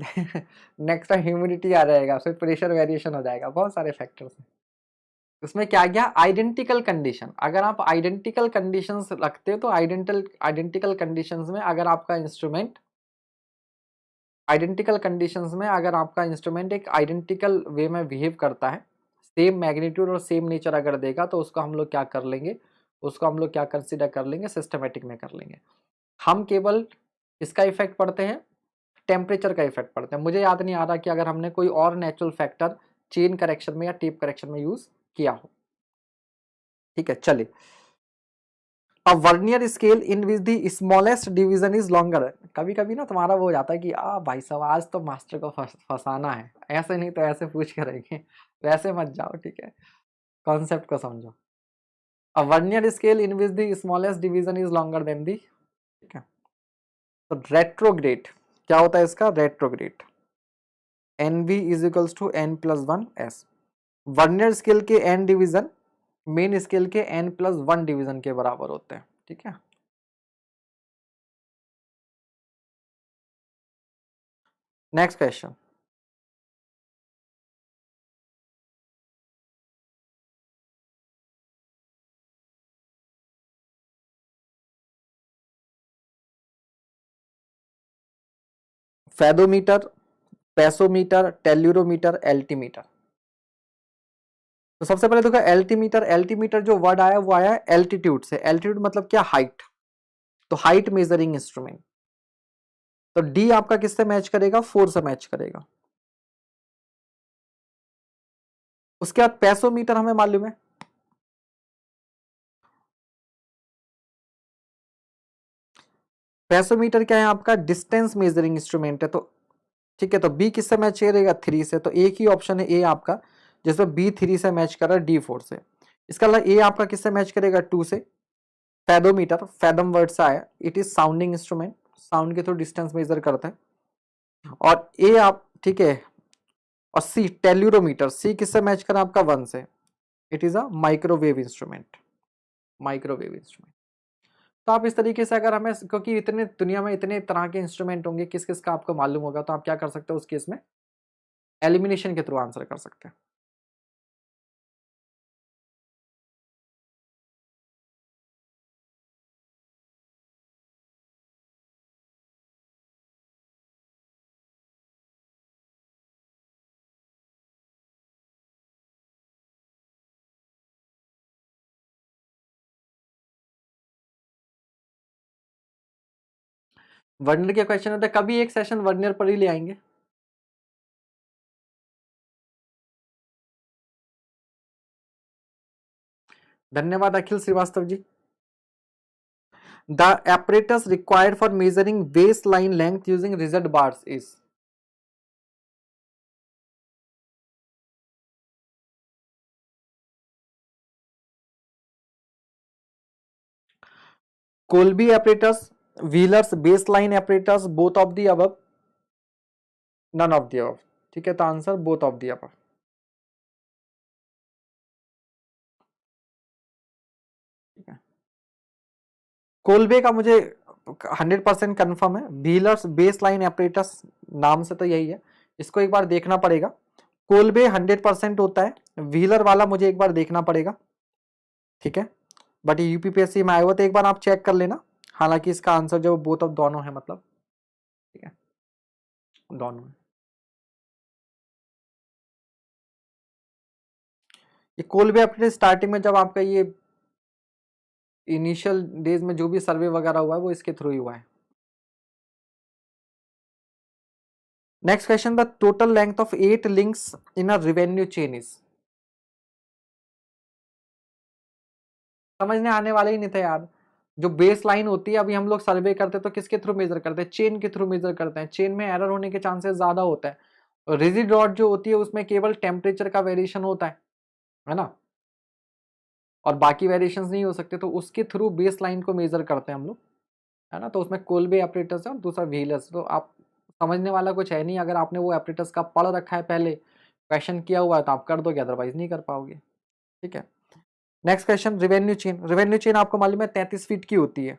Next time humidity आ जाएगा, फिर प्रेशर वेरिएशन हो जाएगा, बहुत सारे फैक्टर्स हैं उसमें। क्या गया, आइडेंटिकल कंडीशन। अगर आप आइडेंटिकल कंडीशंस रखते हो तो आइडेंटिकल कंडीशंस में अगर आपका इंस्ट्रूमेंट एक आइडेंटिकल वे में बिहेव करता है, सेम मैग्नीट्यूड और सेम नेचर अगर देगा, तो उसको हम लोग क्या कर लेंगे, उसको हम लोग क्या कंसीडर कर लेंगे, सिस्टमेटिक में कर लेंगे। हम केवल इसका इफेक्ट पढ़ते हैं, टेम्परेचर का इफेक्ट पढ़ते हैं। मुझे याद नहीं आ रहा कि अगर हमने कोई और नेचुरल फैक्टर चेन करेक्शन में या टेप करेक्शन में यूज किया हो। ठीक है, चलिए। A vernier scale in which the smallest division is longer. कभी कभी ना तुम्हारा वो हो जाता है कि भाई साहब आज तो मास्टर को फंसाना है, ऐसे नहीं तो ऐसे पूछ के रहेंगे, वैसे मत जाओ। ठीक है, कॉन्सेप्ट को समझो। A vernier scale in which the smallest division is longer than the, ठीक है। तो रेट्रोग्रेड क्या होता है इसका, retrograde n v is equals to n plus one s. Vernier scale के एन डिवीजन मेन स्केल के एन प्लस वन डिवीजन के बराबर होते हैं। ठीक है, next question. Fathometer, passometer, tellurometer, altimeter. तो सबसे पहले देखो एल्टीमीटर। एल्टीमीटर जो वर्ड आया वो आया एल्टीट्यूड से। एल्टीट्यूड मतलब क्या, हाइट। तो हाइट मेजरिंग इंस्ट्रूमेंट। तो डी आपका किससे मैच करेगा, 4 से मैच करेगा। उसके बाद पेसोमीटर हमें मालूम है, पेसोमीटर क्या है आपका, डिस्टेंस मेजरिंग इंस्ट्रूमेंट है। तो ठीक है, तो बी किससे मैच करेगा, 3 से। तो एक ही ऑप्शन है ए आपका जिसमें बी 3 से मैच कर रहा है, डी 4 से। इसका मतलब ए आपका किससे मैच करेगा, 2 से। फैदोमीटर, फैदम वर्ड से आया, it is sounding instrument, sound के थ्रू डिस्टेंस मेजर करता है। और ए आप, ठीक है, और सी टेल्यूरोमीटर, सी किससे मैच करें आपका, 1 से। It is a microwave instrument, microwave instrument. तो आप इस तरीके से अगर हमें, क्योंकि इतने दुनिया में इतने तरह के इंस्ट्रूमेंट होंगे, किस किस का आपको मालूम होगा, तो आप क्या कर सकते हो उस केस में, एलिमिनेशन के थ्रू आंसर कर सकते हैं। वर्नियर के क्वेश्चन होते हैं, कभी एक सेशन वर्नियर पर ही ले आएंगे। धन्यवाद Akhil Shrivastava ji. The apparatus required for measuring waistline length using rigid bars is, Colby apparatus, Wheeler's baseline apparatus, both of the above, none of the above. ठीक है, तो answer both of the above. ठीक है, Kolbe का मुझे 100% कंफर्म है. Wheelers baseline apparatus नाम से तो यही है, इसको एक बार देखना पड़ेगा. कोल्बे 100% होता है, व्हीलर वाला मुझे एक बार देखना पड़ेगा. ठीक है, बट ये यूपीपीएससी में आया हुआ, तो एक बार आप चेक कर लेना. हालांकि इसका आंसर जो बोथ ऑफ दोनों है, मतलब ठीक है दोनों है. ये कोल्बे अपने स्टार्टिंग में जब आपका ये इनिशियल डेज में जो भी सर्वे वगैरह हुआ है वो इसके थ्रू ही हुआ है. Next question, the total length of 8 links in a revenue chain is. समझने आने वाला ही नहीं था यार. जो बेस लाइन होती है, अभी हम लोग सर्वे करते हैं तो किसके थ्रू मेजर करते हैं? चेन के थ्रू मेजर करते हैं. चेन में एरर होने के चांसेस ज्यादा होता है. रिजिड रॉड जो होती है उसमें केवल टेम्परेचर का वेरिएशन होता है ना, और बाकी वेरिएशंस नहीं हो सकते, तो उसके थ्रू बेस लाइन को मेजर करते हैं हम लोग, है ना. तो उसमें कोल्बे ऑपरेटर्स है और दूसरा व्हीलर्स. तो आप समझने वाला कुछ है नहीं. अगर आपने वो ऑपरेटर्स का पढ़ रखा है, पहले क्वेश्चन किया हुआ है, तो आप कर दोगे, अदरवाइज नहीं कर पाओगे. ठीक है, next question, revenue chain. Revenue chain आपको मालूम है 33 फीट की होती है,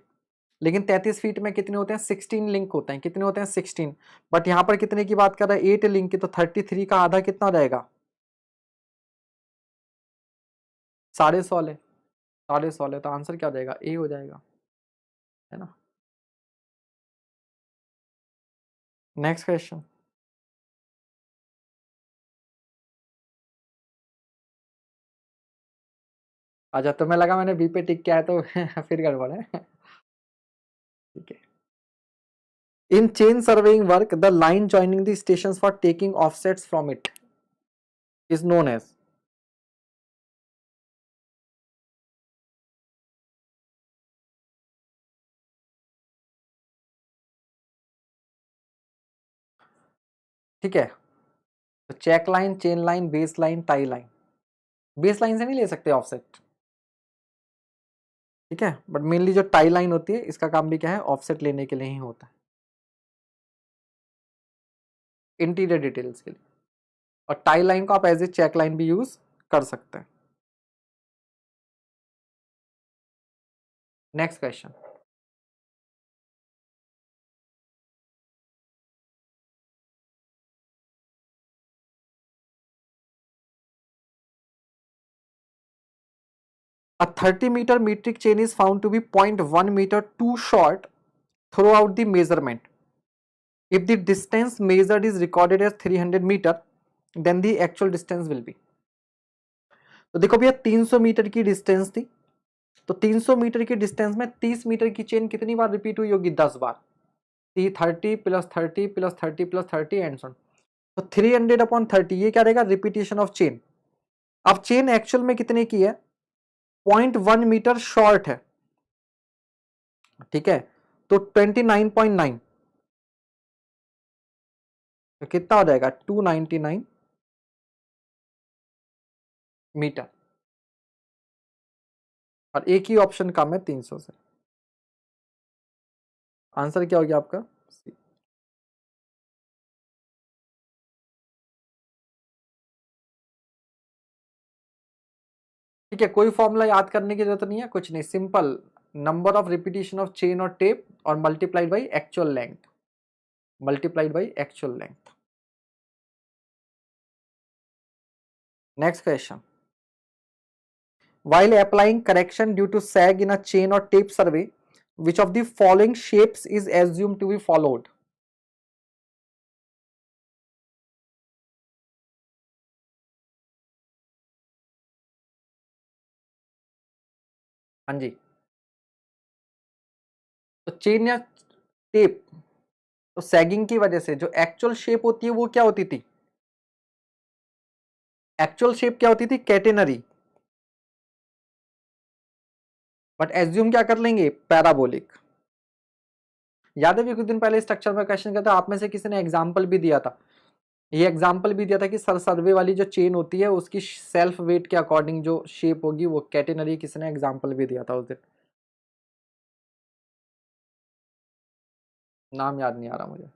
लेकिन 33 फीट में कितने होते हैं? 16 लिंक होते हैं. कितने होते हैं? 16. बट यहाँ पर कितने की बात कर रहा है? 8 लिंक की. तो 33 का आधा कितना हो जाएगा? 16.5. 16.5, तो आंसर क्या हो जाएगा? ए हो जाएगा, है ना. नेक्स्ट क्वेश्चन, अच्छा तुम्हें लगा मैंने बी पे टिक किया है तो फिर गड़बड़ है. ठीक है. In chain surveying work, the line joining the stations for taking offsets from it is known as. ठीक है, तो check line, chain line, base line, tie line. Base line से नहीं ले सकते ऑफसेट. ठीक है, बट मेनली जो टाई लाइन होती है इसका काम भी क्या है? ऑफसेट लेने के लिए ही होता है, इंटीरियर डिटेल्स के लिए. और टाई लाइन को आप एज ए चेक लाइन भी यूज कर सकते हैं. Next question, a 30-meter metric chain is found to be 0.1 meter too short throughout the measurement. If the distance measured is recorded as 300 meter, then the actual distance will be. तो देखो भैया 300 metre की distance थी, तो 300 metre की distance में 30 metre की chain कितनी बार रिपीट हुई होगी? 10 बार. 30 plus 30 plus 30 plus 30 and so. तो 300/30 ये क्या रहेगा? Repetition of chain. अब चेन एक्चुअल में कितने की है? 0.1 मीटर शॉर्ट है. ठीक है, तो 29.9, तो कितना हो जाएगा? 299 मीटर. और एक ही ऑप्शन कम है 300 से. आंसर क्या हो गया आपका? सी. ठीक है, कोई फॉर्मूला याद करने की जरूरत नहीं है, कुछ नहीं, simple. Number of repetition of chain और टेप और multiplied by actual length, multiplied by actual length. Next question, while applying correction due to sag in a chain or tape survey, which of the following shapes is assumed to be followed? हाँ जी, तो chain या tape, तो sagging की वजह से जो actual shape होती है वो क्या होती थी? एक्चुअल शेप क्या होती थी? कैटेनरी. बट एज्यूम क्या कर लेंगे? पैराबोलिक. याद है भी कुछ दिन पहले स्ट्रक्चर में क्वेश्चन किया था, आप में से किसी ने एग्जाम्पल भी दिया था. ये एग्जाम्पल भी दिया था कि सर्वे वाली जो चेन होती है उसकी सेल्फ वेट के अकॉर्डिंग जो शेप होगी वो कैटेनरी. किसी ने एग्जाम्पल भी दिया था उस दिन. नाम याद नहीं आ रहा मुझे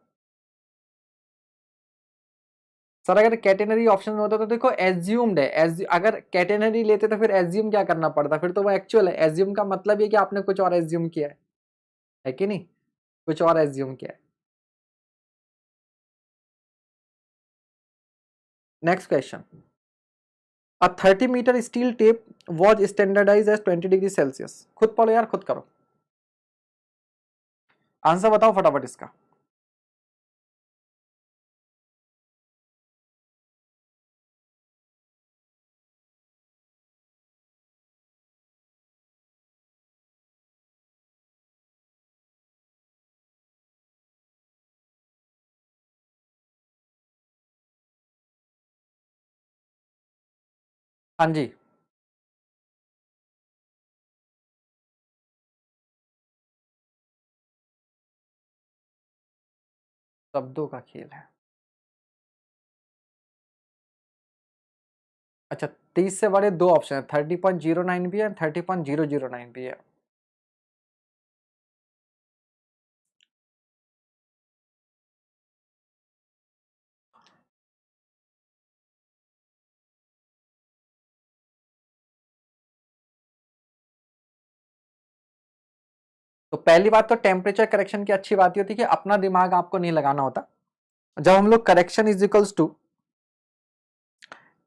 सर। अगर कैटेनरी ऑप्शन में होता तो देखो एज्यूम्ड है, अगर कैटेनरी लेते तो फिर एज्यूम क्या करना पड़ता, फिर तो वो एक्चुअल है। एज्यूम का मतलब ये कि आपने कुछ और एज्यूम किया है कि नहीं, कुछ और एज्यूम किया है। Next question, a 30 metre steel tape was standardised as 20 degree Celsius. खुद पढ़ो यार, खुद करो, आंसर बताओ फटाफट इसका। हाँ जी, शब्दों का खेल है। अच्छा, 30 से बड़े दो ऑप्शन है, 30.09 भी है, 30.009 भी है। तो पहली बात तो टेम्परेचर करेक्शन की अच्छी बात ये होती है कि अपना दिमाग आपको नहीं लगाना होता। जब हम लोग correction is equals to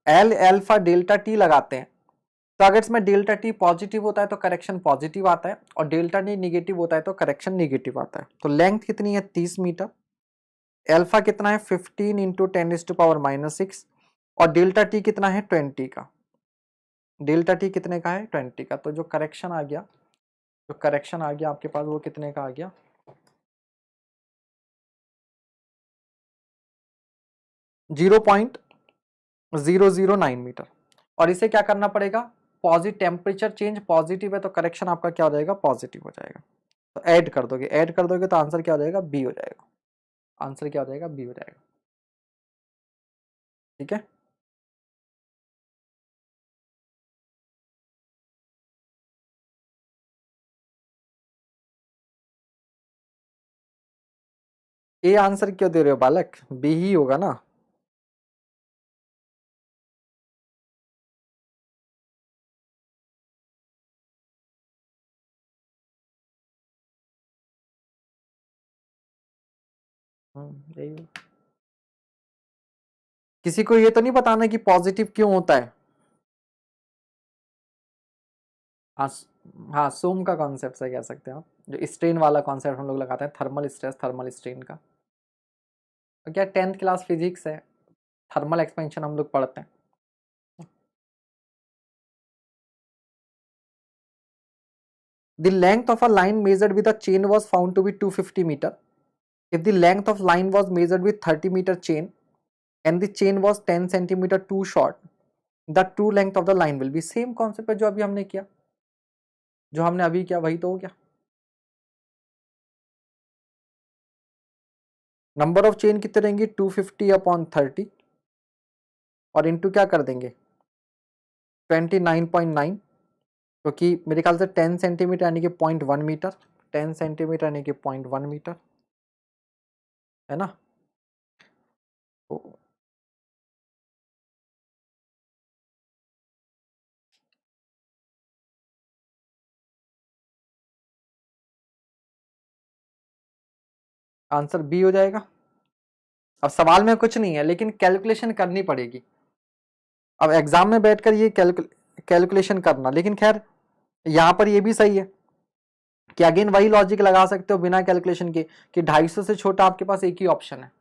L alpha delta T लगाते हैं, तो अगर इसमें डेल्टा टी पॉजिटिव होता है तो करेक्शन पॉजिटिव आता है, और डेल्टा टी निगेटिव होता है तो करेक्शन निगेटिव आता है। तो लेंथ कितनी है 30 मीटर, एल्फा कितना है 15 इंटू 10⁻⁻6, और डेल्टा टी कितना है 20 का, डेल्टा टी कितने का है 20 का। तो जो करेक्शन आ गया, जो करेक्शन आ गया आपके पास वो कितने का आ गया, 0.009 मीटर। और इसे क्या करना पड़ेगा, पॉजिटिव, टेम्परेचर चेंज पॉजिटिव है तो करेक्शन आपका क्या हो जाएगा, पॉजिटिव हो जाएगा। तो ऐड कर दोगे, ऐड कर दोगे तो आंसर क्या हो जाएगा, बी हो जाएगा। आंसर क्या हो जाएगा, बी हो जाएगा। ठीक है, ए आंसर क्यों दे रहे हो बालक, बी ही होगा ना। यही। किसी को ये तो नहीं बताना कि पॉजिटिव क्यों होता है। हाँ, हाँ, सोम का कॉन्सेप्ट से कह सकते हैं आप, जो स्ट्रेन वाला कॉन्सेप्ट हम लोग लगाते हैं, थर्मल स्ट्रेस थर्मल स्ट्रेन का। तो क्या 10th क्लास फिजिक्स है, थर्मल एक्सपेंशन हम लोग पढ़ते हैं। The length of a line measured with a chain was found to be 250 meter. If the length of line was measured with 30-meter chain and the chain was 10 centimeter too short, the true length of the line will be same concept है जो अभी हमने किया, जो हमने अभी किया वही तो हो गया। नंबर ऑफ चेन कितने रहेंगे 250/30, और इंटू क्या कर देंगे 29.9, क्योंकि मेरे ख्याल से 10 सेंटीमीटर यानी कि 0.1 मीटर, 10 सेंटीमीटर यानी कि 0.1 मीटर, है ना। तो आंसर बी हो जाएगा। अब सवाल में कुछ नहीं है लेकिन कैलकुलेशन करनी पड़ेगी। अब एग्जाम में बैठकर ये कैलकुलेशन करना, लेकिन खैर यहाँ पर ये भी सही है कि अगेन वही लॉजिक लगा सकते हो बिना कैलकुलेशन के कि 250 से छोटा आपके पास एक ही ऑप्शन है,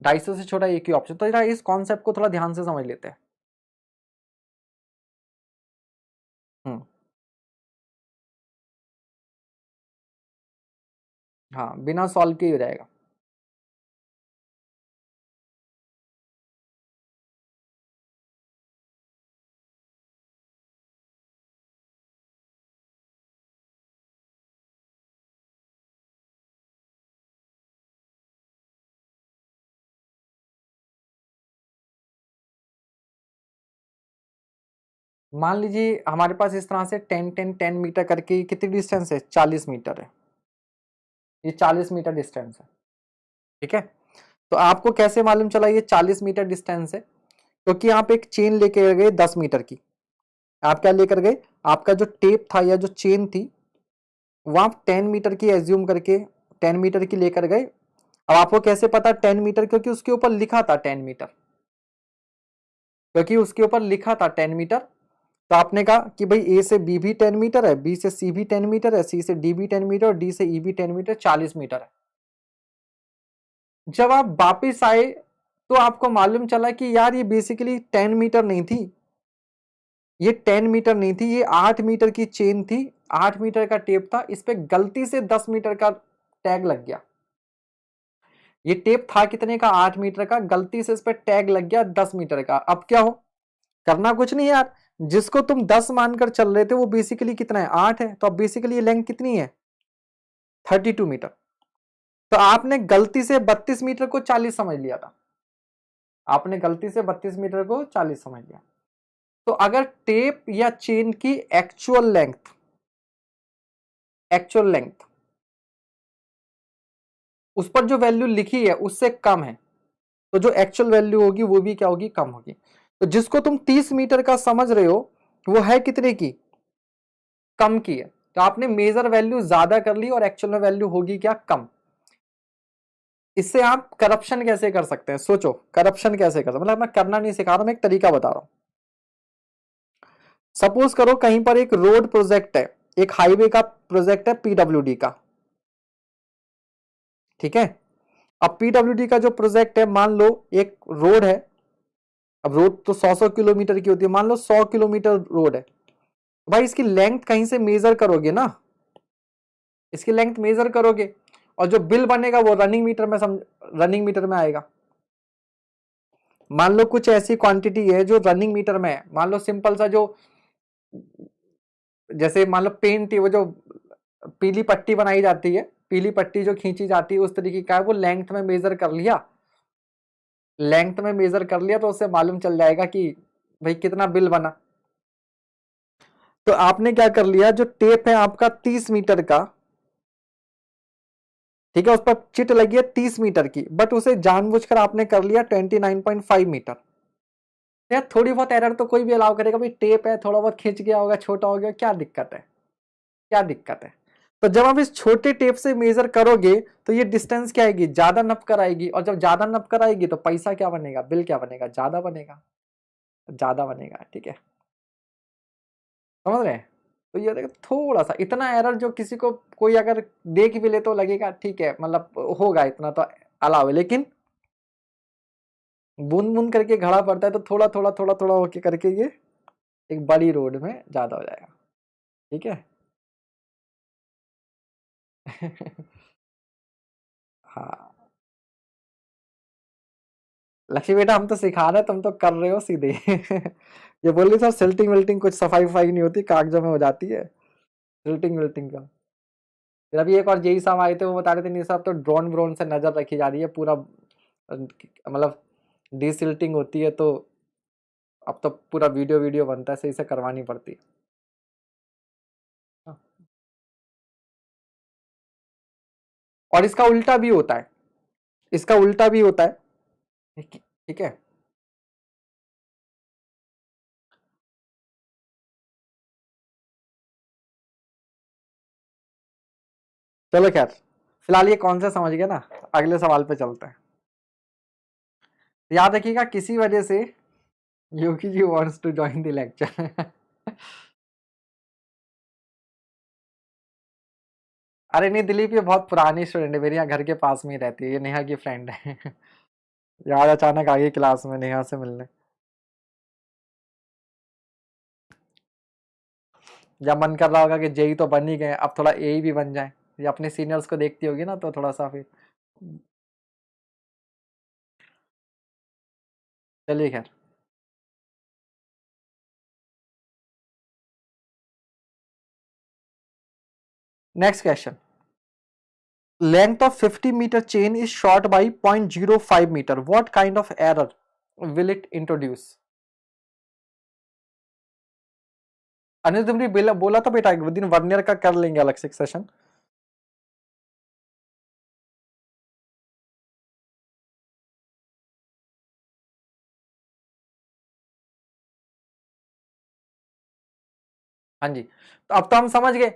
250 से छोटा एक ही ऑप्शन। तो जरा इस कॉन्सेप्ट को थोड़ा ध्यान से समझ लेते हैं। हम्म, हाँ, बिना सॉल्व के ही हो जाएगा। मान लीजिए हमारे पास इस तरह से 10 10 10 मीटर करके कितनी डिस्टेंस है 40 मीटर है। ये 40 मीटर डिस्टेंस है। ठीक है, तो आपको कैसे मालूम चला ये 40 मीटर डिस्टेंस है? क्योंकि आप एक चेन लेकर गए 10 मीटर की। आप क्या लेकर गए? आपका जो टेप था या जो चेन थी वो आप 10 मीटर की एज्यूम करके 10 मीटर की लेकर गए। अब आपको कैसे पता 10 मीटर? क्योंकि उसके ऊपर लिखा था 10 मीटर, क्योंकि उसके ऊपर लिखा था 10 मीटर। तो आपने कहा कि भाई ए से बी भी 10 मीटर है, बी से सी भी 10 मीटर है, सी से डी भी 10 मीटर और डी से ई भी 10 मीटर, 40 मीटर है। जब आप वापिस आए तो आपको मालूम चला कि यार ये बेसिकली 10 मीटर नहीं थी, ये 10 मीटर नहीं थी, ये 8 मीटर की चेन थी, 8 मीटर का टेप था, इस पे गलती से 10 मीटर का टैग लग गया। ये टेप था कितने का? 8 मीटर का, गलती से इस पे टैग लग गया 10 मीटर का। अब क्या हो? करना कुछ नहीं यार, जिसको तुम 10 मानकर चल रहे थे वो बेसिकली कितना है? 8 है। तो अब बेसिकली ये लेंथ कितनी है? 32 मीटर। तो आपने गलती से 32 मीटर को 40 समझ लिया था, आपने गलती से 32 मीटर को 40 समझ लिया। तो अगर टेप या चेन की एक्चुअल लेंथ उस पर जो वैल्यू लिखी है उससे कम है, तो जो एक्चुअल वैल्यू होगी वो भी क्या होगी? कम होगी। तो जिसको तुम 30 मीटर का समझ रहे हो वो है कितने की? कम की है। तो आपने मेजर वैल्यू ज्यादा कर ली और एक्चुअल में वैल्यू होगी क्या? कम। इससे आप करप्शन कैसे कर सकते हैं? सोचो, करप्शन कैसे कर सकते? मतलब मैं करना नहीं सिखा रहा, मैं एक तरीका बता रहा हूं। सपोज करो कहीं पर एक रोड प्रोजेक्ट है, एक हाईवे का प्रोजेक्ट है पीडब्ल्यूडी का। ठीक है, अब पीडब्ल्यूडी का जो प्रोजेक्ट है, मान लो एक रोड है। अब रोड तो 100 किलोमीटर की होती है, मान लो 100 किलोमीटर रोड है। भाई इसकी लेंथ कहीं से मेजर करोगे ना, इसकी लेंथ मेजर करोगे और जो बिल बनेगा वो रनिंग मीटर में रनिंग मीटर में आएगा। मान लो कुछ ऐसी क्वांटिटी है जो रनिंग मीटर में है, मान लो सिंपल सा जो, जैसे मान लो पेंट, वो जो पीली पट्टी बनाई जाती है, पीली पट्टी जो खींची जाती है उस तरीके का है, वो लेंथ में मेजर कर लिया, लेंथ में मेजर कर लिया तो उससे मालूम चल जाएगा कि भाई कितना बिल बना। तो आपने क्या कर लिया, जो टेप है आपका 30 मीटर का, ठीक है, उस पर चिट लगी है 30 मीटर की, बट उसे जानबूझकर आपने कर लिया 29.5 मीटर। यार थोड़ी बहुत एरर तो कोई भी अलाउ करेगा, भाई टेप है, थोड़ा बहुत खिंच गया होगा, छोटा हो गया, क्या दिक्कत है? क्या दिक्कत है? तो जब आप इस छोटे टेप से मेजर करोगे तो ये डिस्टेंस क्या आएगी? ज्यादा नप कर आएगी, और जब ज्यादा नप कर आएगी तो पैसा क्या बनेगा? बिल क्या बनेगा? ज्यादा बनेगा, ज्यादा बनेगा। ठीक है, समझ रहे हैं? तो ये देखो थोड़ा सा इतना एरर, जो किसी को कोई अगर देख भी ले तो लगेगा ठीक है, मतलब होगा इतना तो अलाउ है, लेकिन बूंद बूंद करके घड़ा पड़ता है, तो थोड़ा थोड़ा थोड़ा थोड़ा होके करके ये एक बड़ी रोड में ज्यादा हो जाएगा। ठीक है। हाँ लक्ष्मी बेटा, हम तो सिखा रहे हैं, तुम तो कर रहे हो सीधे। ये बोल रही सर सिल्टिंग विल्टिंग कुछ सफाई वफाई नहीं होती, कागजों में हो जाती है सिल्टिंग विल्टिंग का। फिर अभी एक और जेई साहब आए थे, वो बता रहे थे नहीं साहब तो ड्रोन व्रोन से नजर रखी जा रही है पूरा, मतलब डिसिल्टिंग होती है तो अब तो पूरा वीडियो वीडियो बनता है, सही से करवानी पड़ती है। हाँ। और इसका उल्टा भी होता है, इसका उल्टा भी होता है। ठीक है। चलो खैर, फिलहाल ये कौन सा समझ गया ना, अगले सवाल पे चलते हैं। याद रखिएगा, किसी वजह से Yogi ji wants to join the lecture. अरे नहीं, दिलीप ये बहुत पुरानी स्टूडेंट है, मेरे यहाँ घर के पास में ही रहती है, ये नेहा की फ्रेंड है। यार अचानक आ गई क्लास में नेहा से मिलने। या मन कर रहा होगा कि जेई तो बन ही गए, अब थोड़ा एई भी बन जाए, ये अपने सीनियर्स को देखती होगी ना, तो थोड़ा सा फिर। चलिए खैर, next question. Length of 50 metre chain is short by 0.05 metre, what kind of error will it introduce? Anil तुमने बोला था बेटा एक दिन वर्नियर का कर लेंगे अलग से सेशन। हाँ जी, तो अब तो हम समझ गए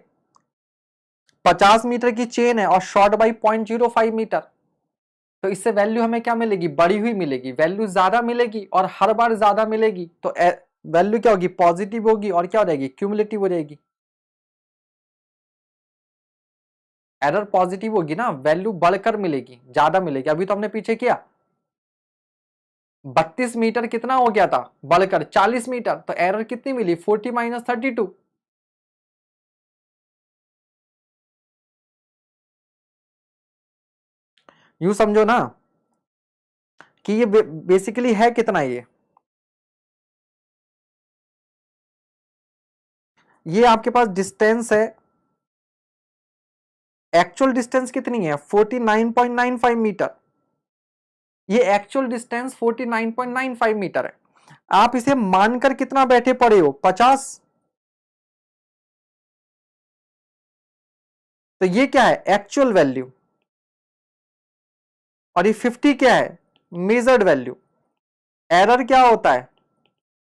50 मीटर की चेन है और शॉर्ट बाई 0.05 मीटर, तो इससे वैल्यू हमें क्या मिलेगी, बढ़ी हुई मिलेगी, वैल्यू ज्यादा मिलेगी और हर बार ज्यादा मिलेगी, तो वैल्यू क्या होगी, पॉजिटिव होगी और क्या हो जाएगी, क्यूमुलेटिव हो जाएगी। एरर पॉजिटिव होगी ना, वैल्यू बढ़कर मिलेगी, ज्यादा मिलेगी। अभी तो हमने पीछे किया 32 मीटर कितना हो गया था बढ़कर 40 मीटर, तो एरर कितनी मिली 40 माइनस 32। यूं समझो ना कि ये बेसिकली है कितना, ये आपके पास डिस्टेंस है, एक्चुअल डिस्टेंस कितनी है 49.95 मीटर, ये एक्चुअल डिस्टेंस 49.95 मीटर है। आप इसे मानकर कितना बैठे पड़े हो 50, तो ये क्या है एक्चुअल वैल्यू, और ये 50 क्या है मेजर्ड वैल्यू। एरर क्या होता है,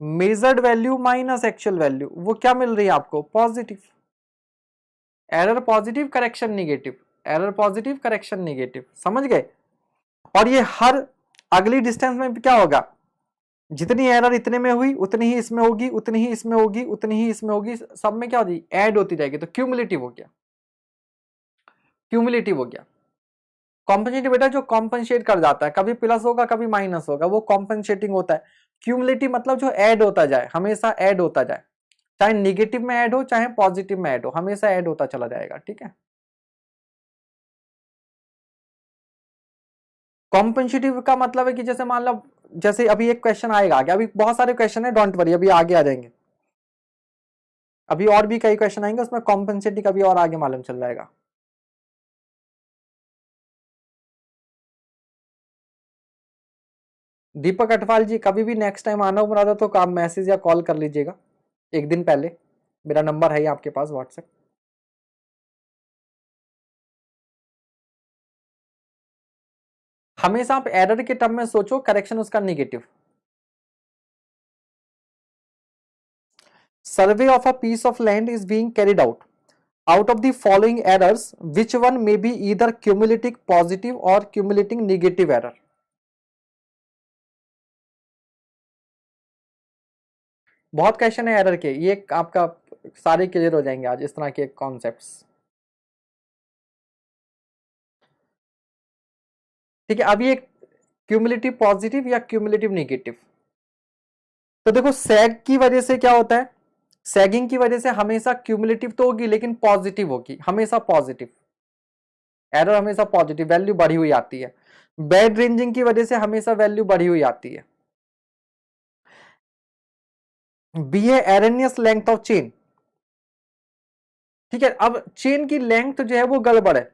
measured value minus actual value, वो क्या मिल रही है आपको positive. Error positive correction negative, error positive correction negative, समझ गए। और ये हर अगली डिस्टेंस में क्या होगा, जितनी एरर इतने में हुई उतनी ही इसमें होगी, उतनी ही इसमें होगी, उतनी ही इसमें होगी, सब में क्या होगी ऐड होती जाएगी, तो क्यूमुलेटिव हो गया, क्यूमुलेटिव हो गया। कॉम्पनसेटिव बेटा जो कॉम्पनसेट कर जाता है, कभी प्लस होगा कभी माइनस होगा, वो कॉम्पनसेटिंग होता है। क्यूमुलेटिव मतलब जो ऐड होता जाए, हमेशा ऐड होता जाए, चाहे निगेटिव में ऐड हो चाहे पॉजिटिव में ऐड हो, हमेशा ऐड होता चला जाएगा, ठीक है। कॉम्पनसेटिव का मतलब है कि जैसे मान लो, जैसे अभी एक क्वेश्चन आएगा आगे, अभी बहुत सारे क्वेश्चन है, डोंट वरी, अभी आगे आ जाएंगे, अभी और भी कई क्वेश्चन आएंगे, उसमें कॉम्पनसेटिव का भी और आगे मालूम चल जाएगा। दीपक अटवाल जी, कभी भी नेक्स्ट टाइम आना हो रहा तो आप मैसेज या कॉल कर लीजिएगा एक दिन पहले, मेरा नंबर है आपके पास व्हाट्सएप। हमेशा आप एरर के टर्म में सोचो, करेक्शन उसका negative. Survey of a piece of land is being carried out of the following errors which one may be either cumulative positive और क्यूमुलेटिंग निगेटिव एरर। बहुत क्वेश्चन है एरर के, ये आपका सारे क्लियर हो जाएंगे आज, इस तरह के कॉन्सेप्ट्स, ठीक है। अभी एक क्यूमुलेटिव पॉजिटिव या क्यूमुलेटिव नेगेटिव, तो देखो सैग की वजह से क्या होता है, सैगिंग की वजह से हमेशा क्यूमुलेटिव तो होगी लेकिन पॉजिटिव होगी, हमेशा पॉजिटिव, एरर हमेशा पॉजिटिव, वैल्यू बढ़ी हुई आती है। बैड रेंजिंग की वजह से हमेशा वैल्यू बढ़ी हुई आती है। बी है एरनियस लेंथ ऑफ चेन, ठीक है। अब चेन की लेंथ जो है वो गड़बड़ है,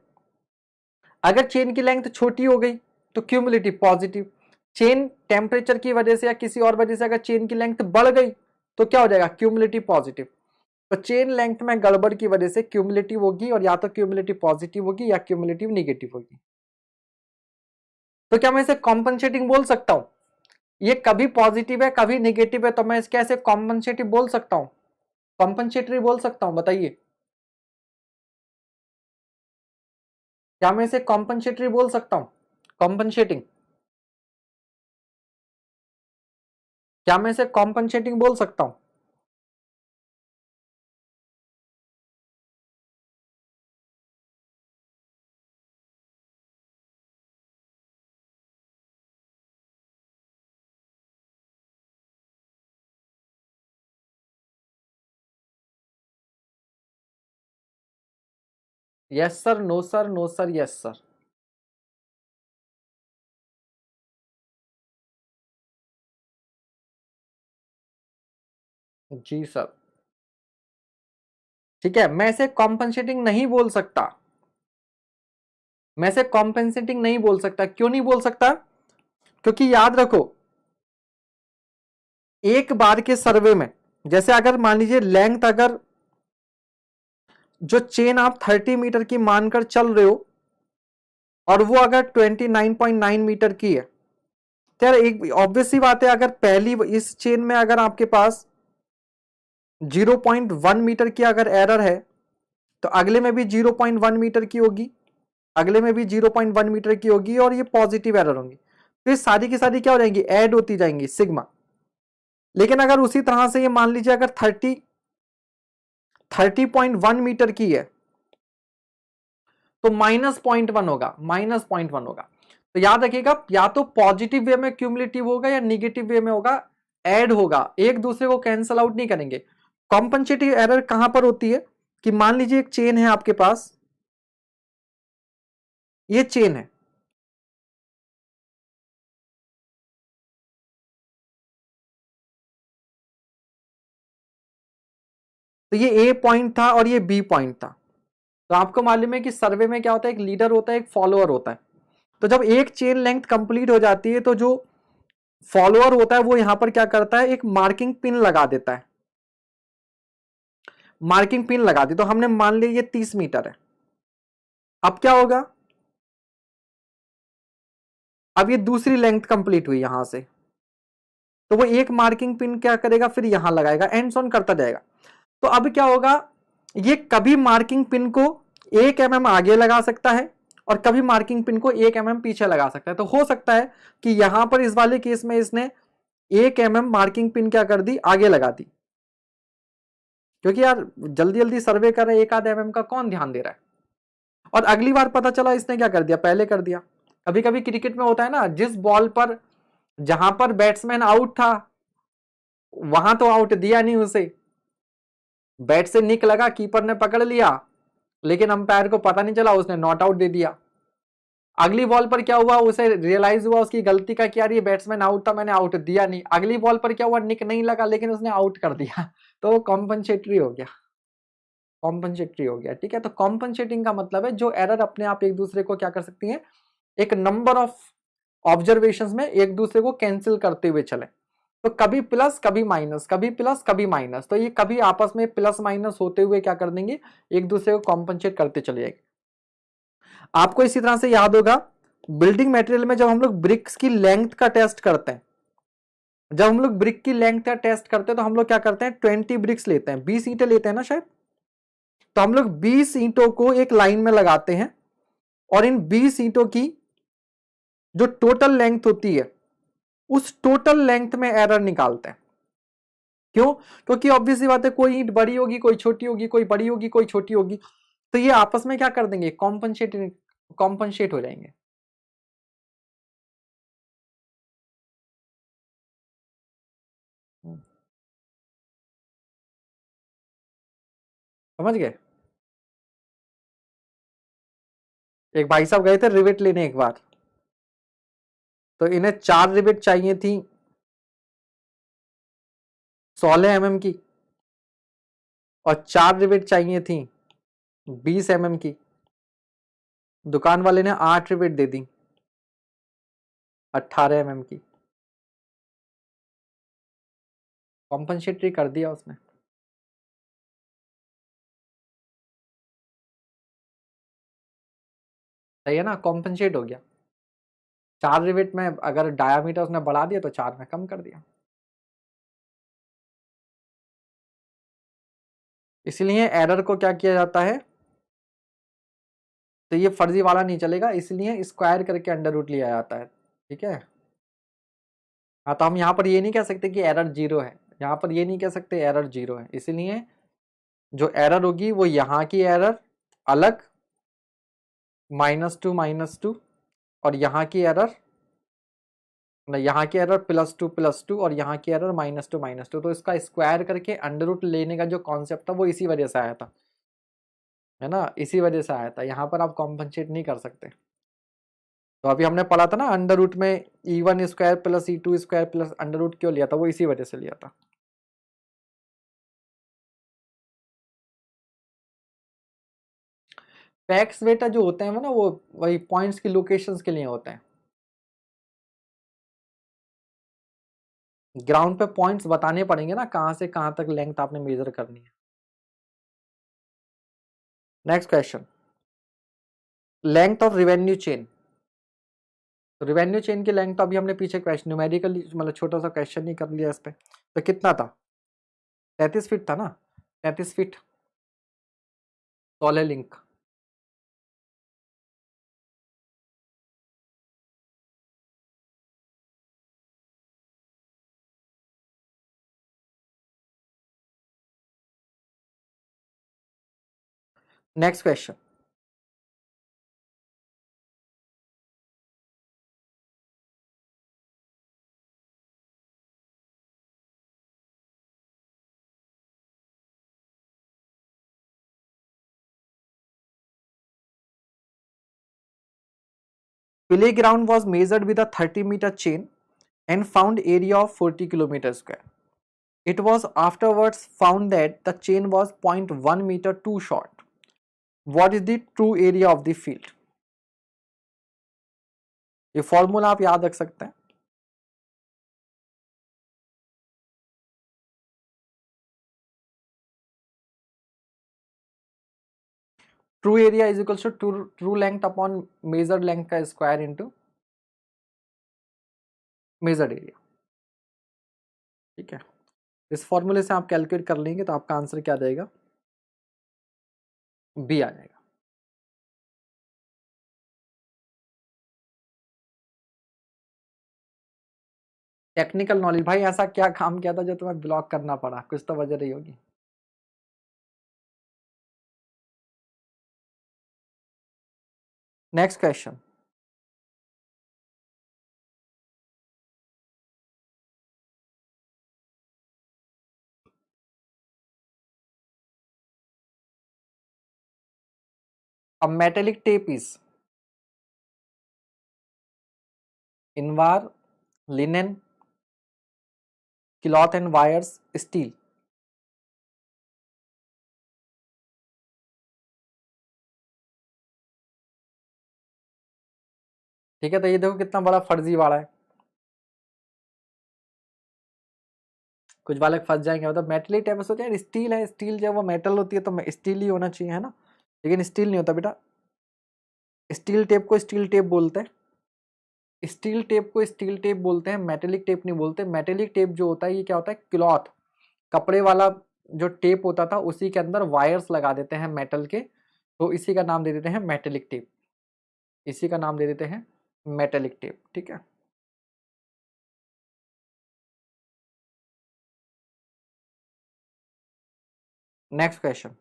अगर चेन की लेंथ छोटी हो गई तो क्यूमुलेटिव पॉजिटिव, चेन टेम्परेचर की वजह से या किसी और वजह से अगर चेन की लेंथ बढ़ गई तो क्या हो जाएगा क्यूमुलेटिव पॉजिटिव। तो चेन लेंथ में गड़बड़ की वजह से क्यूमुलेटिव होगी, और या तो क्यूमुलेटिव पॉजिटिव होगी या क्यूमुलेटिव निगेटिव होगी। तो क्या मैं इसे कॉम्पनसेटिंग बोल सकता हूं, ये कभी पॉजिटिव है कभी निगेटिव है, तो मैं इसके ऐसे कॉम्पनसेटिव बोल सकता हूं, कॉम्पनसेटरी बोल सकता हूं, बताइए क्या मैं इसे कॉम्पनसेटरी बोल सकता हूं, कॉम्पनसेटिंग, क्या मैं इसे कॉम्पनसेटिंग बोल सकता हूं। Yes sir, no sir, no sir, yes sir. जी सर, ठीक है, मैं इसे कॉम्पनसेटिंग नहीं बोल सकता, मैं इसे कॉम्पनसेटिंग नहीं बोल सकता, क्यों नहीं बोल सकता, क्योंकि याद रखो एक बार के सर्वे में, जैसे अगर मान लीजिए लेंथ, अगर जो चेन आप 30 मीटर की मानकर चल रहे हो और वो अगर 29.9 मीटर की है, तो यार एक ऑब्वियस सी बात है, अगर पहली इस चेन में अगर आपके पास 0.1 मीटर की अगर एरर है तो अगले में भी 0.1 मीटर की होगी, अगले में भी 0.1 मीटर की होगी, और ये पॉजिटिव एरर होंगी, तो ये सारी की सारी क्या हो जाएंगी, ऐड होती जाएंगी सिग्मा। लेकिन अगर उसी तरह से ये मान लीजिए अगर 30.1 मीटर की है तो -0.1 होगा, -0.1 होगा। तो याद रखिएगा, या तो पॉजिटिव वे में क्यूमुलेटिव होगा या निगेटिव वे में होगा, ऐड होगा, एक दूसरे को कैंसल आउट नहीं करेंगे। कॉम्पनसेटिव एरर कहां पर होती है कि मान लीजिए एक चेन है आपके पास, ये चेन है, तो ये ए पॉइंट था और ये बी पॉइंट था। तो आपको मालूम है कि सर्वे में क्या होता है, एक लीडर होता है, एक फॉलोअर होता है। तो जब एक चेन लेंथ कंप्लीट हो जाती है तो जो फॉलोअर होता है वो यहां पर क्या करता है, एक मार्किंग पिन लगा देता है, मार्किंग पिन लगा दी। तो हमने मान लिया ये 30 मीटर है। अब क्या होगा, अब ये दूसरी लेंथ कंप्लीट हुई यहां से, तो वो एक मार्किंग पिन क्या करेगा, फिर यहां लगाएगा, एंड ऑन करता जाएगा। तो अब क्या होगा, ये कभी मार्किंग पिन को 1 mm आगे लगा सकता है और कभी मार्किंग पिन को 1 mm पीछे लगा सकता है। तो हो सकता है कि यहां पर इस वाले केस में इसने 1 mm मार्किंग पिन क्या कर दी, आगे लगा दी, क्योंकि यार जल्दी जल्दी सर्वे कर रहे, 1 आध mm का कौन ध्यान दे रहा है। और अगली बार पता चला इसने क्या कर दिया, पहले कर दिया। कभी कभी क्रिकेट में होता है ना, जिस बॉल पर, जहां पर बैट्समैन आउट था वहां तो आउट दिया नहीं उसे, बैट से निक लगा, कीपर ने पकड़ लिया, लेकिन अंपायर को पता नहीं चला, उसने नॉट आउट दे दिया। अगली बॉल पर क्या हुआ, उसे रियलाइज हुआ उसकी गलती का कि यार ये बैट्समैन आउट था, मैंने आउट दिया नहीं। अगली बॉल पर क्या हुआ, निक नहीं लगा लेकिन उसने आउट कर दिया तो वो कॉम्पनसेटरी हो गया, कॉम्पनसेटरी हो गया। ठीक है, तो कॉम्पनसेटिंग का मतलब है जो एरर अपने आप एक दूसरे को क्या कर सकती है, एक नंबर ऑफ ऑब्जर्वेशंस में एक दूसरे को कैंसिल करते हुए चले। तो कभी प्लस कभी माइनस, कभी प्लस कभी माइनस, तो ये कभी आपस में प्लस माइनस होते हुए क्या कर देंगे, एक दूसरे को कॉम्पनसेट करते चले जाएंगे। आपको इसी तरह से याद होगा, बिल्डिंग मटेरियल में जब हम लोग ब्रिक्स की लेंथ का टेस्ट करते हैं, जब हम लोग ब्रिक की लेंथ का टेस्ट करते हैं तो हम लोग क्या करते हैं, 20 ब्रिक्स लेते हैं, 20 ईंटें लेते हैं ना शायद। तो हम लोग 20 ईंटों को एक लाइन में लगाते हैं और इन 20 ईंटों की जो टोटल लेंथ होती है उस टोटल लेंथ में एरर निकालते हैं। क्यों, क्योंकि ऑब्वियस सी बात है, कोई ईंट बड़ी होगी, कोई छोटी होगी, कोई बड़ी होगी, कोई छोटी होगी, तो ये आपस में क्या कर देंगे, कॉम्पनसेट हो जाएंगे। समझ गए। एक भाई साहब गए थे रिवेट लेने एक बार, तो इन्हें 4 रिवेट चाहिए थी 16 mm की, और 4 रिवेट चाहिए थी 20 mm की। दुकान वाले ने 8 रिवेट दे दी 18 mm की, कॉम्पनसेटरी कर दिया उसने। सही है ना, कॉम्पनसेट हो गया। 4 रिवेट में अगर डायामीटर उसने बढ़ा दिया तो 4 में कम कर दिया। इसलिए एरर को क्या किया जाता है, तो ये फर्जी वाला नहीं चलेगा, इसलिए स्क्वायर करके अंडर रूट लिया जाता है। ठीक है, हाँ, तो हम यहाँ पर ये नहीं कह सकते कि एरर 0 है, यहाँ पर ये नहीं कह सकते एरर 0 है, इसलिए जो एरर होगी वो यहाँ की एरर अलग -2 और यहाँ की एरर, यहाँ की एरर +2 और यहाँ की एरर -2 तो इसका स्क्वायर करके अंडर रूट लेने का जो कॉन्सेप्ट था वो इसी वजह से आया था, है ना, इसी वजह से आया था। यहाँ पर आप कॉम्पनसेट नहीं कर सकते। तो अभी हमने पढ़ा था ना, अंडर रूट में E1² + E2² plus under root क्यों लिया था, वो इसी वजह से लिया था। पैक्स बेटा जो होते हैं वो ना, वो वही पॉइंट्स की लोकेशंस के लिए होते हैं। ग्राउंड पे पॉइंट्स बताने पड़ेंगे ना, कहां से कहां तक लेंथ आपने मेजर करनी है। Next question, length of revenue chain. तो रिवेन्यू चेन की लेंथ तो अभी हमने पीछे क्वेश्चन न्यूमेरिकली मतलब छोटा सा क्वेश्चन ही कर लिया इस पे। तो कितना था, 33 फीट था ना, 33 feet solar link. Next question, playground was measured with a 30-meter chain and found area of 40 kilometers square. It was afterwards found that the chain was 0.1 meter too short. What is the true area of the field? ये formula आप याद रख सकते हैं। True area is equal to true length upon measured length का square into measured area. ठीक है, इस फॉर्मूले से आप कैलकुलेट कर लेंगे तो आपका आंसर क्या देगा, बी आ जाएगा। टेक्निकल नॉलेज भाई, ऐसा क्या काम किया था जो तुम्हें ब्लॉक करना पड़ा, कुछ तो वजह रही होगी। Next question, a metallic tape is invar, linen, cloth and wires, steel। ठीक है, तो ये देखो कितना बड़ा फर्जी वाला है। कुछ बालक फंस जाएंगे, मतलब मेटलिक टेप सोचा यार स्टील है, स्टील जब वो मेटल होती है तो स्टील ही होना चाहिए, है ना, लेकिन स्टील नहीं होता बेटा। स्टील टेप को स्टील टेप बोलते हैं, स्टील टेप को स्टील टेप बोलते हैं, मेटेलिक टेप नहीं बोलते। मेटेलिक टेप जो होता है ये क्या होता है, क्लॉथ, कपड़े वाला जो टेप होता था उसी के अंदर वायर्स लगा देते हैं मेटल के, तो इसी का नाम दे देते हैं मेटेलिक टेप, इसी का नाम दे देते हैं मेटेलिक टेप। ठीक है, next question,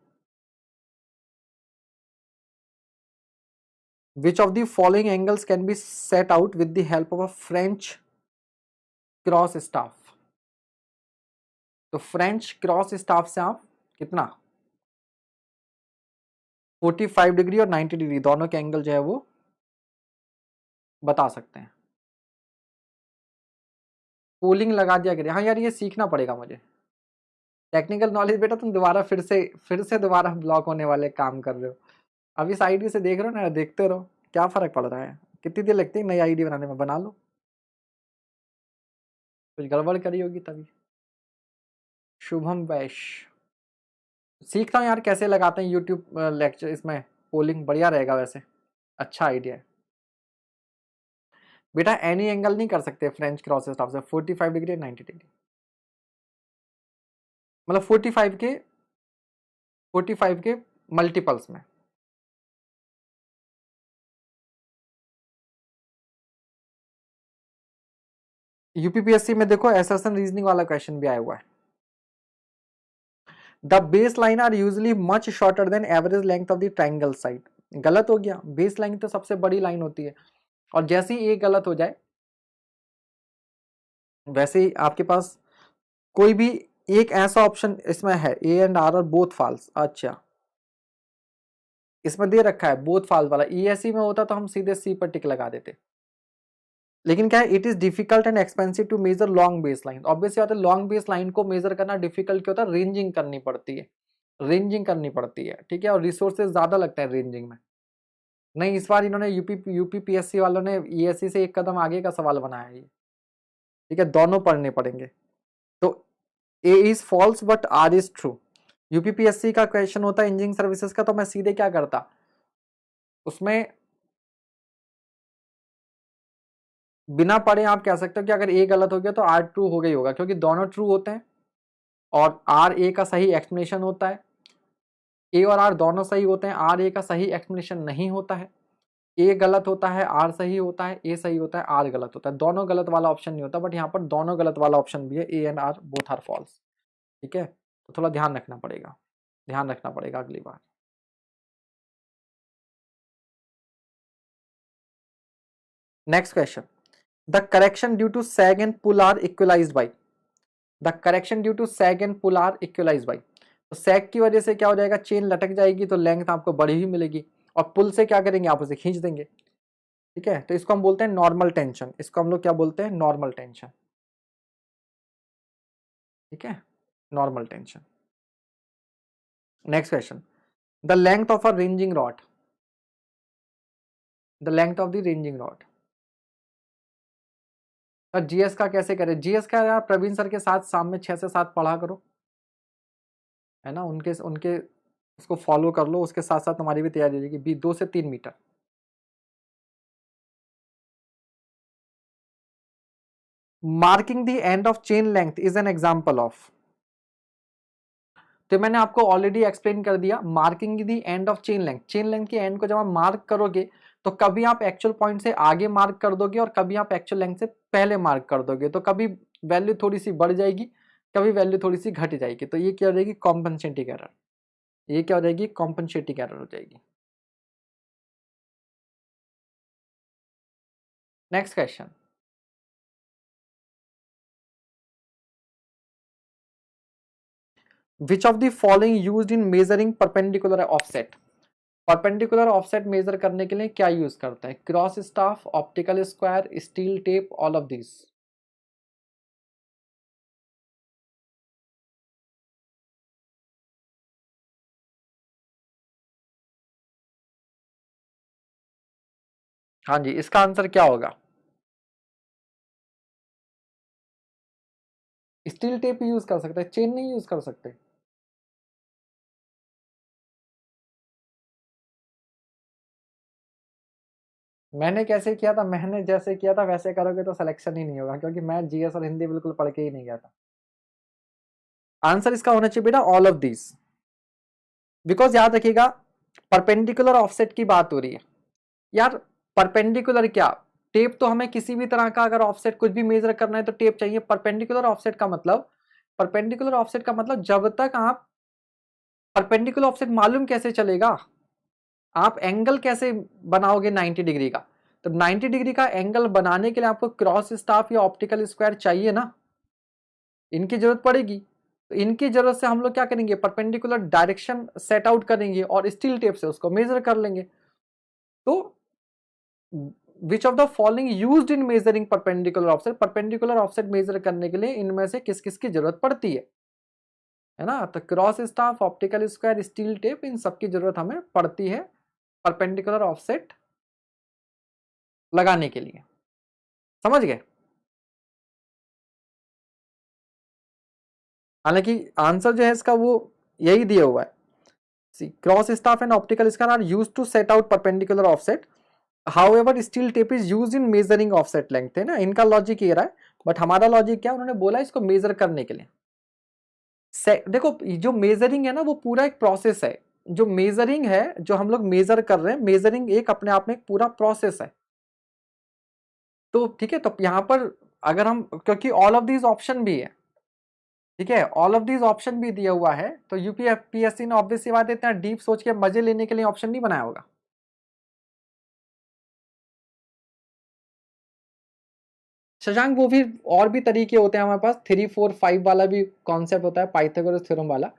which of the following angles can be set out with the help of a French cross staff. तो फ्रेंच क्रॉस स्टाफ से आप कितना 45 डिग्री और 90 डिग्री दोनों के एंगल जो है वो बता सकते हैं। कूलिंग लगा दिया करिए। हाँ यार ये सीखना पड़ेगा मुझे, टेक्निकल नॉलेज बेटा तुम दोबारा फिर से दोबारा ब्लॉक होने वाले काम कर रहे हो। अभी इस आईडी से देख रहे हो ना, देखते रहो, क्या फर्क पड़ रहा है, कितनी देर लगती है नई आईडी बनाने में, बना लो, कुछ गड़बड़ करी होगी तभी। शुभम वैश्य, सीखता हूँ यार कैसे लगाते हैं यूट्यूब लेक्चर, इसमें पोलिंग बढ़िया रहेगा वैसे, अच्छा आइडिया है बेटा। एनी एंगल नहीं कर सकते फ्रेंच क्रॉस स्टाफ से 45 डिग्री 90 डिग्री, मतलब 45 के मल्टीपल्स में। यूपीपीएससी में देखो एसर्शन रीजनिंग वाला क्वेश्चन भी आया हुआ है। The base line are usually much shorter than average length of the triangle side. गलत हो गया, बेस लाइन तो सबसे बड़ी लाइन होती है, और जैसे ही एक गलत हो जाए वैसे ही आपके पास कोई भी एक ऐसा ऑप्शन इसमें है, A and R both false. अच्छा, इसमें दे रखा है बोथ फॉल्स वाला, ईएससी में होता तो हम सीधे सी पर टिक लगा देते। लेकिन क्या है, it is difficult and expensive to measure long base line. Obviously बात है, लॉन्ग बेस लाइन को मेजर करना डिफिकल्ट क्यों होता है, रेंजिंग करनी पड़ती है, रेंजिंग करनी पड़ती है। ठीक है, और रिसोर्सेज ज्यादा लगते हैं रेंजिंग में। नहीं, इस बार इन्होंने यूपीपीएससी वालों ने ईएससी से एक कदम आगे का सवाल बनाया है ये। ठीक है, दोनों पढ़ने पड़ेंगे। तो A is false but R is true. UPPSC का क्वेश्चन होता है इंजीनियरिंग सर्विसेज का, तो मैं सीधे क्या करता, उसमें बिना पढ़े आप कह सकते हो कि अगर ए गलत हो गया तो आर ट्रू हो गई होगा, क्योंकि दोनों ट्रू होते हैं और आर ए का सही एक्सप्लेनेशन होता है, ए और आर दोनों सही होते हैं, आर ए का सही एक्सप्लेनेशन नहीं होता है, ए गलत होता है आर सही होता है, ए सही होता है आर गलत होता है, दोनों गलत वाला ऑप्शन नहीं होता, बट यहाँ पर दोनों गलत वाला ऑप्शन भी है, A and R both are false. ठीक है, तो थोड़ा ध्यान रखना पड़ेगा, ध्यान रखना पड़ेगा अगली बार। Next question, the correction due to sag and pull are equalised by, the correction due to sag and pull are equalised by, तो सैग की वजह से क्या हो जाएगा, चेन लटक जाएगी तो लेंथ आपको बड़ी ही मिलेगी, और पुल से क्या करेंगे, आप उसे खींच देंगे। ठीक है, तो इसको हम बोलते हैं नॉर्मल टेंशन, इसको हम लोग क्या बोलते हैं, नॉर्मल टेंशन। ठीक है, normal tension. Next question, the length of a ranging rod, the length of the ranging rod, GS का कैसे करें, जीएस का यार प्रवीण सर के साथ शाम में 6 से 7 पढ़ा करो, है ना, उनके उनके उसको फॉलो कर लो, उसके साथ साथ हमारी भी तैयारी रहेगी, 2 से 3 metre. Marking the end of chain length is an example of, तो मैंने आपको ऑलरेडी एक्सप्लेन कर दिया, marking the end of chain length, chain length के एंड को जब आप मार्क करोगे तो कभी आप एक्चुअल पॉइंट से आगे मार्क कर दोगे और कभी आप एक्चुअल लेंथ से पहले मार्क कर दोगे, तो कभी वैल्यू थोड़ी सी बढ़ जाएगी, कभी वैल्यू थोड़ी सी घट जाएगी, तो ये क्या हो जाएगी, कॉम्पनसेटिंग एरर, ये क्या हो जाएगी, कॉम्पनसेटिंग एरर हो जाएगी। Next question, which of the following used in measuring perpendicular offset, perpendicular offset measure करने के लिए क्या यूज करते हैं, cross staff, optical square, steel tape, all of this. हाँ जी, इसका आंसर क्या होगा, स्टील टेप यूज कर सकते हैं, चेन नहीं यूज कर सकते। मैंने कैसे किया था, मैंने जैसे किया था वैसे करोगे तो सिलेक्शन ही नहीं होगा, क्योंकि मैं जीएस और हिंदी बिल्कुल पढ़ के ही नहीं गया था। आंसर इसका होना चाहिए बेटा ऑल ऑफ दिस, बिकॉज याद रखिएगा परपेंडिकुलर ऑफसेट की बात हो रही है यार, परपेंडिकुलर क्या, टेप तो हमें किसी भी तरह का अगर ऑफसेट कुछ भी मेजर करना है तो टेप चाहिए, परपेंडिकुलर ऑफसेट का मतलब, परपेंडिकुलर ऑफसेट का मतलब जब तक आप, परपेंडिकुलर ऑफसेट मालूम कैसे चलेगा, आप एंगल कैसे बनाओगे 90 डिग्री का, तो 90 डिग्री का एंगल बनाने के लिए आपको क्रॉस स्टाफ या ऑप्टिकल स्क्वायर चाहिए ना, इनकी जरूरत पड़ेगी, तो इनकी जरूरत से हम लोग क्या करेंगे, परपेंडिकुलर डायरेक्शन सेट आउट करेंगे और स्टील टेप से उसको मेजर कर लेंगे। तो which of the following used in measuring perpendicular offset, perpendicular offset measure करने के लिए इनमें से किस किस की जरूरत पड़ती है ना, तो cross staff, optical square, steel tape, इन सब की जरूरत हमें पड़ती है परपेंडिकुलर ऑफसेट लगाने के लिए, समझ गए। हालांकि आंसर जो है इसका वो यही दिया हुआ है, C cross staff and optical square are used to set out perpendicular offset, however steel tape is used in measuring offset length, है ना, इनका लॉजिक ये रहा है, बट हमारा लॉजिक क्या, उन्होंने बोला इसको मेजर करने के लिए। देखो जो मेजरिंग है ना वो पूरा एक प्रोसेस है, जो मेजरिंग है, जो हम लोग मेजर कर रहे हैं, मेजरिंग एक अपने आप में एक पूरा प्रोसेस है, तो ठीक है, तो यहां पर अगर हम, क्योंकि ऑल ऑफ दीज ऑप्शन भी है, ठीक है, ऑल ऑफ दीज ऑप्शन भी दिया हुआ है, तो यूपीएससी ने ऑब्वियसली बात इतना डीप सोच के मजे लेने के लिए ऑप्शन नहीं बनाया होगा। शशांक वो भी और भी तरीके होते हैं हमारे पास, 3 4 5 वाला भी कॉन्सेप्ट होता है, पाइथागोरस थ्योरम वाला।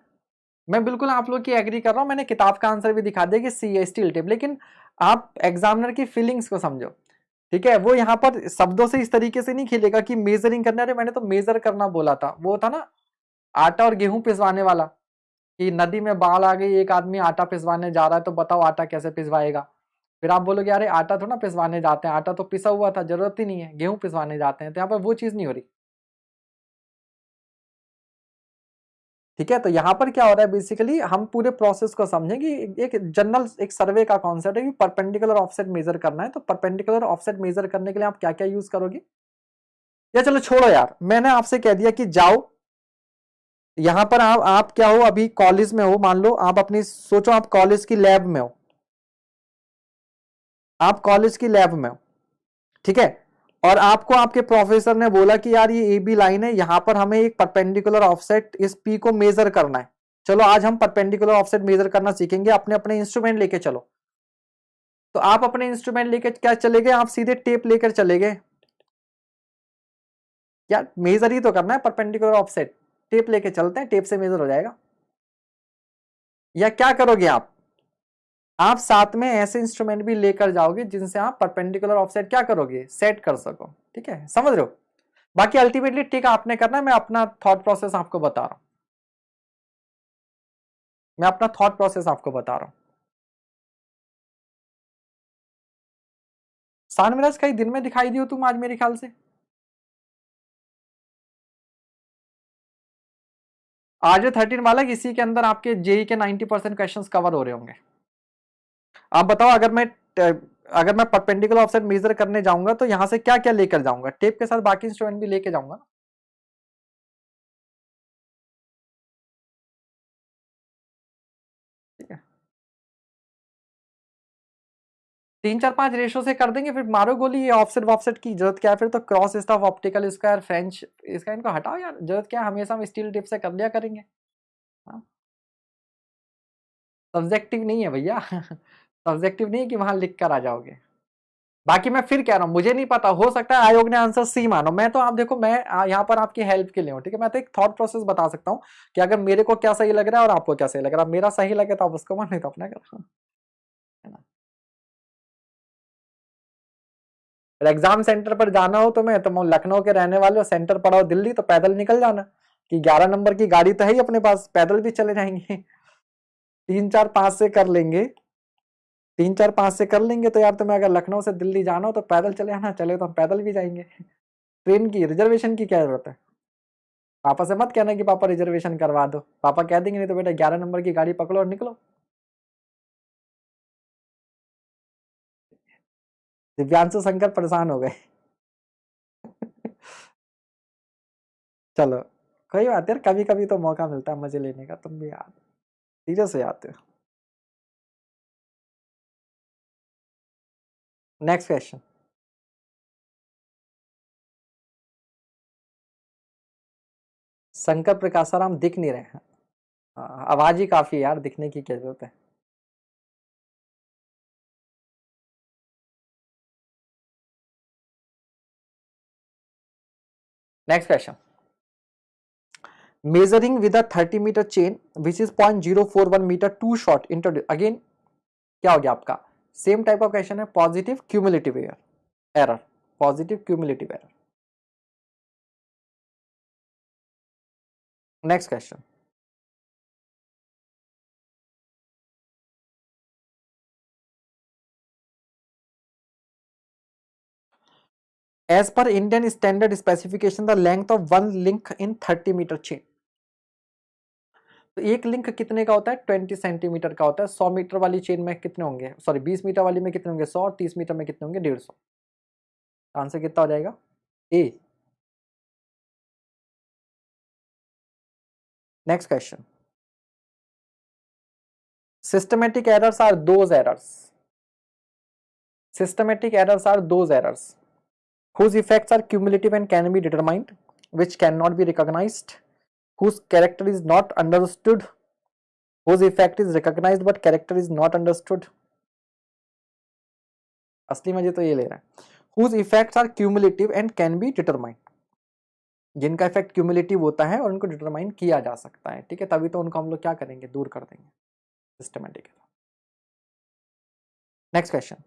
मैं बिल्कुल आप लोग की एग्री कर रहा हूं, मैंने किताब का आंसर भी दिखा दिया कि सी है स्टील टेप, लेकिन आप एग्जामिनर की फीलिंग्स को समझो, ठीक है, वो यहाँ पर शब्दों से इस तरीके से नहीं खेलेगा कि मेजरिंग करना, अरे मैंने तो मेजर करना बोला था, वो था ना आटा और गेहूं पिसवाने वाला, कि नदी में बाढ़ आ गई, एक आदमी आटा पिसवाने जा रहा है, तो बताओ आटा कैसे पिसवाएगा, फिर आप बोलोगे अरे आटा थोड़ा पिसवाने जाते हैं, आटा तो पिसा हुआ था, जरूरत ही नहीं है, गेहूं पिसवाने जाते हैं, तो यहाँ पर वो चीज नहीं हो रही। ठीक है, तो यहाँ पर क्या हो रहा है, बेसिकली हम पूरे प्रोसेस को समझें कि एक जनरल एक सर्वे का कॉन्सेप्ट है कि परपेंडिकुलर ऑफसेट मेजर करना है, तो परपेंडिकुलर ऑफसेट मेजर करने के लिए आप क्या क्या यूज करोगे, या चलो छोड़ो यार, मैंने आपसे कह दिया कि जाओ यहां पर आप क्या हो, अभी कॉलेज में हो, मान लो आप अपनी सोचो, आप कॉलेज की लैब में हो, आप कॉलेज की लैब में हो, ठीक है, और आपको आपके प्रोफेसर ने बोला कि यार ये ए बी लाइन है, यहां पर हमें एक परपेंडिकुलर ऑफसेट इस पी को मेजर करना है। चलो आज हम परपेंडिकुलर ऑफसेट मेजर करना सीखेंगे, अपने अपने इंस्ट्रूमेंट लेके चलो। तो आप अपने इंस्ट्रूमेंट लेके क्या चले गए, आप सीधे टेप लेकर चले गए, यार मेजर ही तो करना है परपेंडिकुलर ऑफसेट, टेप लेके चलते हैं, टेप से मेजर हो जाएगा। या क्या करोगे आप साथ में ऐसे इंस्ट्रूमेंट भी लेकर जाओगे जिनसे आप परपेंडिकुलर ऑफसेट क्या करोगे, सेट कर सको। ठीक है, समझ रहे हो। बाकी अल्टीमेटली ठीक आपने करना है, मैं अपना थॉट प्रोसेस आपको बता रहा हूं, मैं अपना थॉट प्रोसेस आपको बता रहा हूं। सानविराज कहीं दिन में दिखाई दियो तुम आज मेरे ख्याल से। आज जो 13 वाला इसी के अंदर आपके जेई के 90% क्वेश्चन कवर हो रहे होंगे। आप बताओ, अगर मैं परपेंडिकुलर ऑफसेट मेजर करने जाऊंगा तो यहां से क्या क्या लेकर जाऊंगा, टेप के साथ बाकी इंस्ट्रूमेंट भी लेके जाऊंगा। ठीक है, 3 4 5 रेशो से कर देंगे, फिर मारो गोली, ये ऑफसेट वॉफसेट की जरूरत क्या है, फिर तो cross stuff, optical square, French इसका इनको हटाओ यार, जरूरत क्या है, हमेशा हम स्टील टिप से कर लिया करेंगे। हाँ, सब्जेक्टिव नहीं है भैया सब्जेक्टिव नहीं है कि वहां लिख कर आ जाओगे। बाकी मैं फिर कह रहा हूं, मुझे नहीं पता, हो सकता है आयोग ने आंसर सी मानो, मैं तो आप देखो, मैं यहाँ पर आपकी हेल्प के लिए हूँ। ठीक है, मैं तो एक थॉट प्रोसेस बता सकता हूँ कि अगर मेरे को क्या सही लग रहा है और आपको क्या सही लग रहा है, मेरा सही लगे तो आप उसको मान, नहीं तो अपना करो, है ना। एग्जाम सेंटर पर जाना हो तुम्हें, तुम लखनऊ के रहने वाले हो, सेंटर पड़ा हो दिल्ली, तो पैदल निकल जाना, कि 11 नंबर की गाड़ी तो है ही अपने पास, पैदल भी चले जाएंगे 3 4 5 से कर लेंगे, 3 4 5 से कर लेंगे, तो यार तुम्हें अगर लखनऊ से दिल्ली जाना हो तो पैदल चले आना, चले तो हम पैदल भी जाएंगे ट्रेन की रिजर्वेशन की क्या जरूरत है। पापा से मत कहना कि पापा रिजर्वेशन करवा दो, पापा कह देंगे नहीं तो बेटा 11 नंबर की गाड़ी पकड़ो और निकलो। दिव्यांशु शंकर परेशान हो गए चलो, कोई बात यार, कभी कभी तो मौका मिलता है मजे लेने का, तुम भी यार सीरियस हो जाते हो। Next question. शंकर प्रकाशाराम दिख नहीं रहे हैं। आवाज ही काफी है यार, दिखने की क्या जरूरत है। Next question. Measuring with a 30 metre chain which is 0.041 metre too short introduce again, क्या हो गया आपका, सेम टाइप का क्वेश्चन है, positive cumulative error, positive cumulative error. Next question. As per Indian standard specification the length of one link in 30 metre chain, तो एक link कितने का होता है, 20 सेंटीमीटर का होता है। 100 मीटर वाली चेन में कितने होंगे, सॉरी 20 मीटर वाली में कितने होंगे 100, और 30 मीटर में कितने होंगे 150। आंसर कितना हो जाएगा, A. Next question. Systematic errors are those errors, systematic errors are those errors whose effects are cumulative and can be determined, which cannot be recognized, whose character is not understood, whose effect is recognized but character is not understood। असली मजे तो ये ले रहा है, whose effects are cumulative and can be determined, जिनका effect cumulative होता है और उनको डिटरमाइन किया जा सकता है। ठीक है, तभी तो उनको हम लोग क्या करेंगे, दूर कर देंगे systematic. Next question.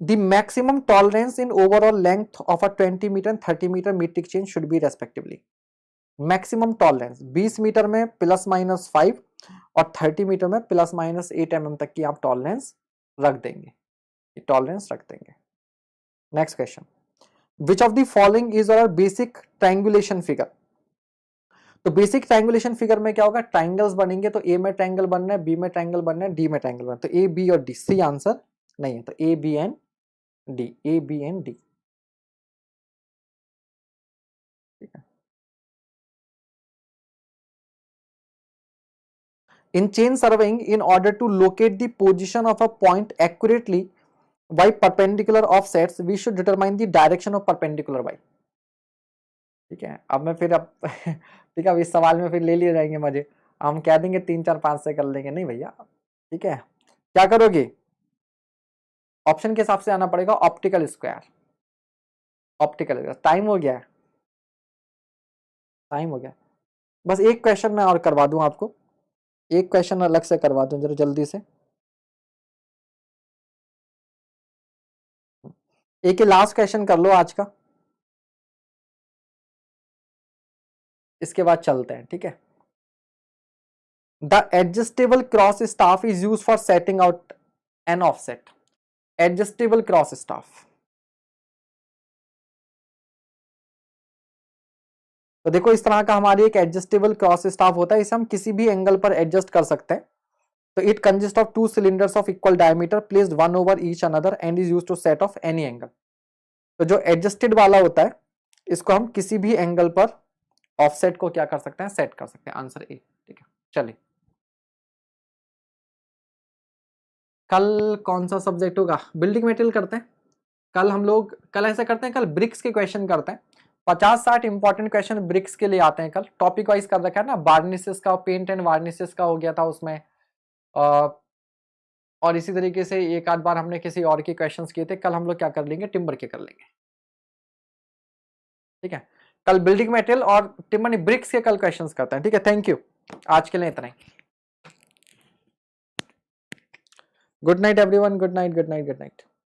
The maximum tolerance in overall length of a 20 metre and 30 metre metric chain should be respectively। Maximum tolerance 20 metre में ±5 और 30 मीटर में ±8 mm तक की आप टॉलरेंस रख देंगे, टॉलरेंस रख देंगे। Next question. Which of the following is our basic triangulation figure, तो बेसिक ट्रायंगुलेशन फिगर में क्या होगा, ट्रायंगल्स बनेंगे, तो ए में ट्रायंगल बनना है, बी में ट्रायंगल बनना है, डी में ट्रायंगल बनना है, तो ए बी और डी, सी आंसर नहीं है, तो A B and D, A B and D. ठीक है, In chain surveying, in order to locate the position of a point accurately by perpendicular offsets, we should determine the direction of perpendicular by. ठीक है, अब मैं फिर अब ठीक है, अब इस सवाल में फिर ले लिए जाएंगे मजे, हम कह देंगे 3 4 5 से कर लेंगे, नहीं भैया। ठीक है, क्या करोगे, ऑप्शन के हिसाब से आना पड़ेगा, optical square, optical square. Time हो गया है, टाइम हो गया। बस एक क्वेश्चन मैं और करवा दूं आपको, एक क्वेश्चन अलग से करवा दूं जरा जल्दी से। एक लास्ट क्वेश्चन कर लो आज का, इसके बाद चलते हैं। ठीक है, the adjustable cross staff is use for setting out an offset. Adjustable cross staff, तो देखो इस तरह का हमारी एक एडजस्टेबल क्रॉस स्टाफ होता है, इसे हम किसी भी एंगल पर एडजस्ट कर सकते हैं। तो it consist of 2 cylinders of equal diameter placed one over each another and is used to set off any angle. तो जो एडजस्टेड वाला होता है, इसको हम किसी भी एंगल पर ऑफसेट को क्या कर सकते हैं, सेट कर सकते हैं। Answer A. ठीक है, चलिए कल कौन सा सब्जेक्ट होगा, बिल्डिंग मटेरियल करते हैं। कल हम लोग, कल ऐसा करते हैं, कल ब्रिक्स के क्वेश्चन करते हैं। 50-60 इंपॉर्टेंट क्वेश्चन ब्रिक्स के लिए आते हैं कल। टॉपिक वाइज कर रखा है ना, वार्निसेस का, पेंट एंड वार्निसेस का हो गया था उसमें, और इसी तरीके से एक आध बार हमने किसी और के क्वेश्चंस किए थे। कल हम लोग क्या कर लेंगे, टिम्बर के कर लेंगे। ठीक है, कल बिल्डिंग मटेरियल और टिम्बर नहीं, ब्रिक्स के कल क्वेश्चंस करते हैं। ठीक है, थैंक यू, आज के लिए इतना ही। Good night everyone, good night, good night, good night.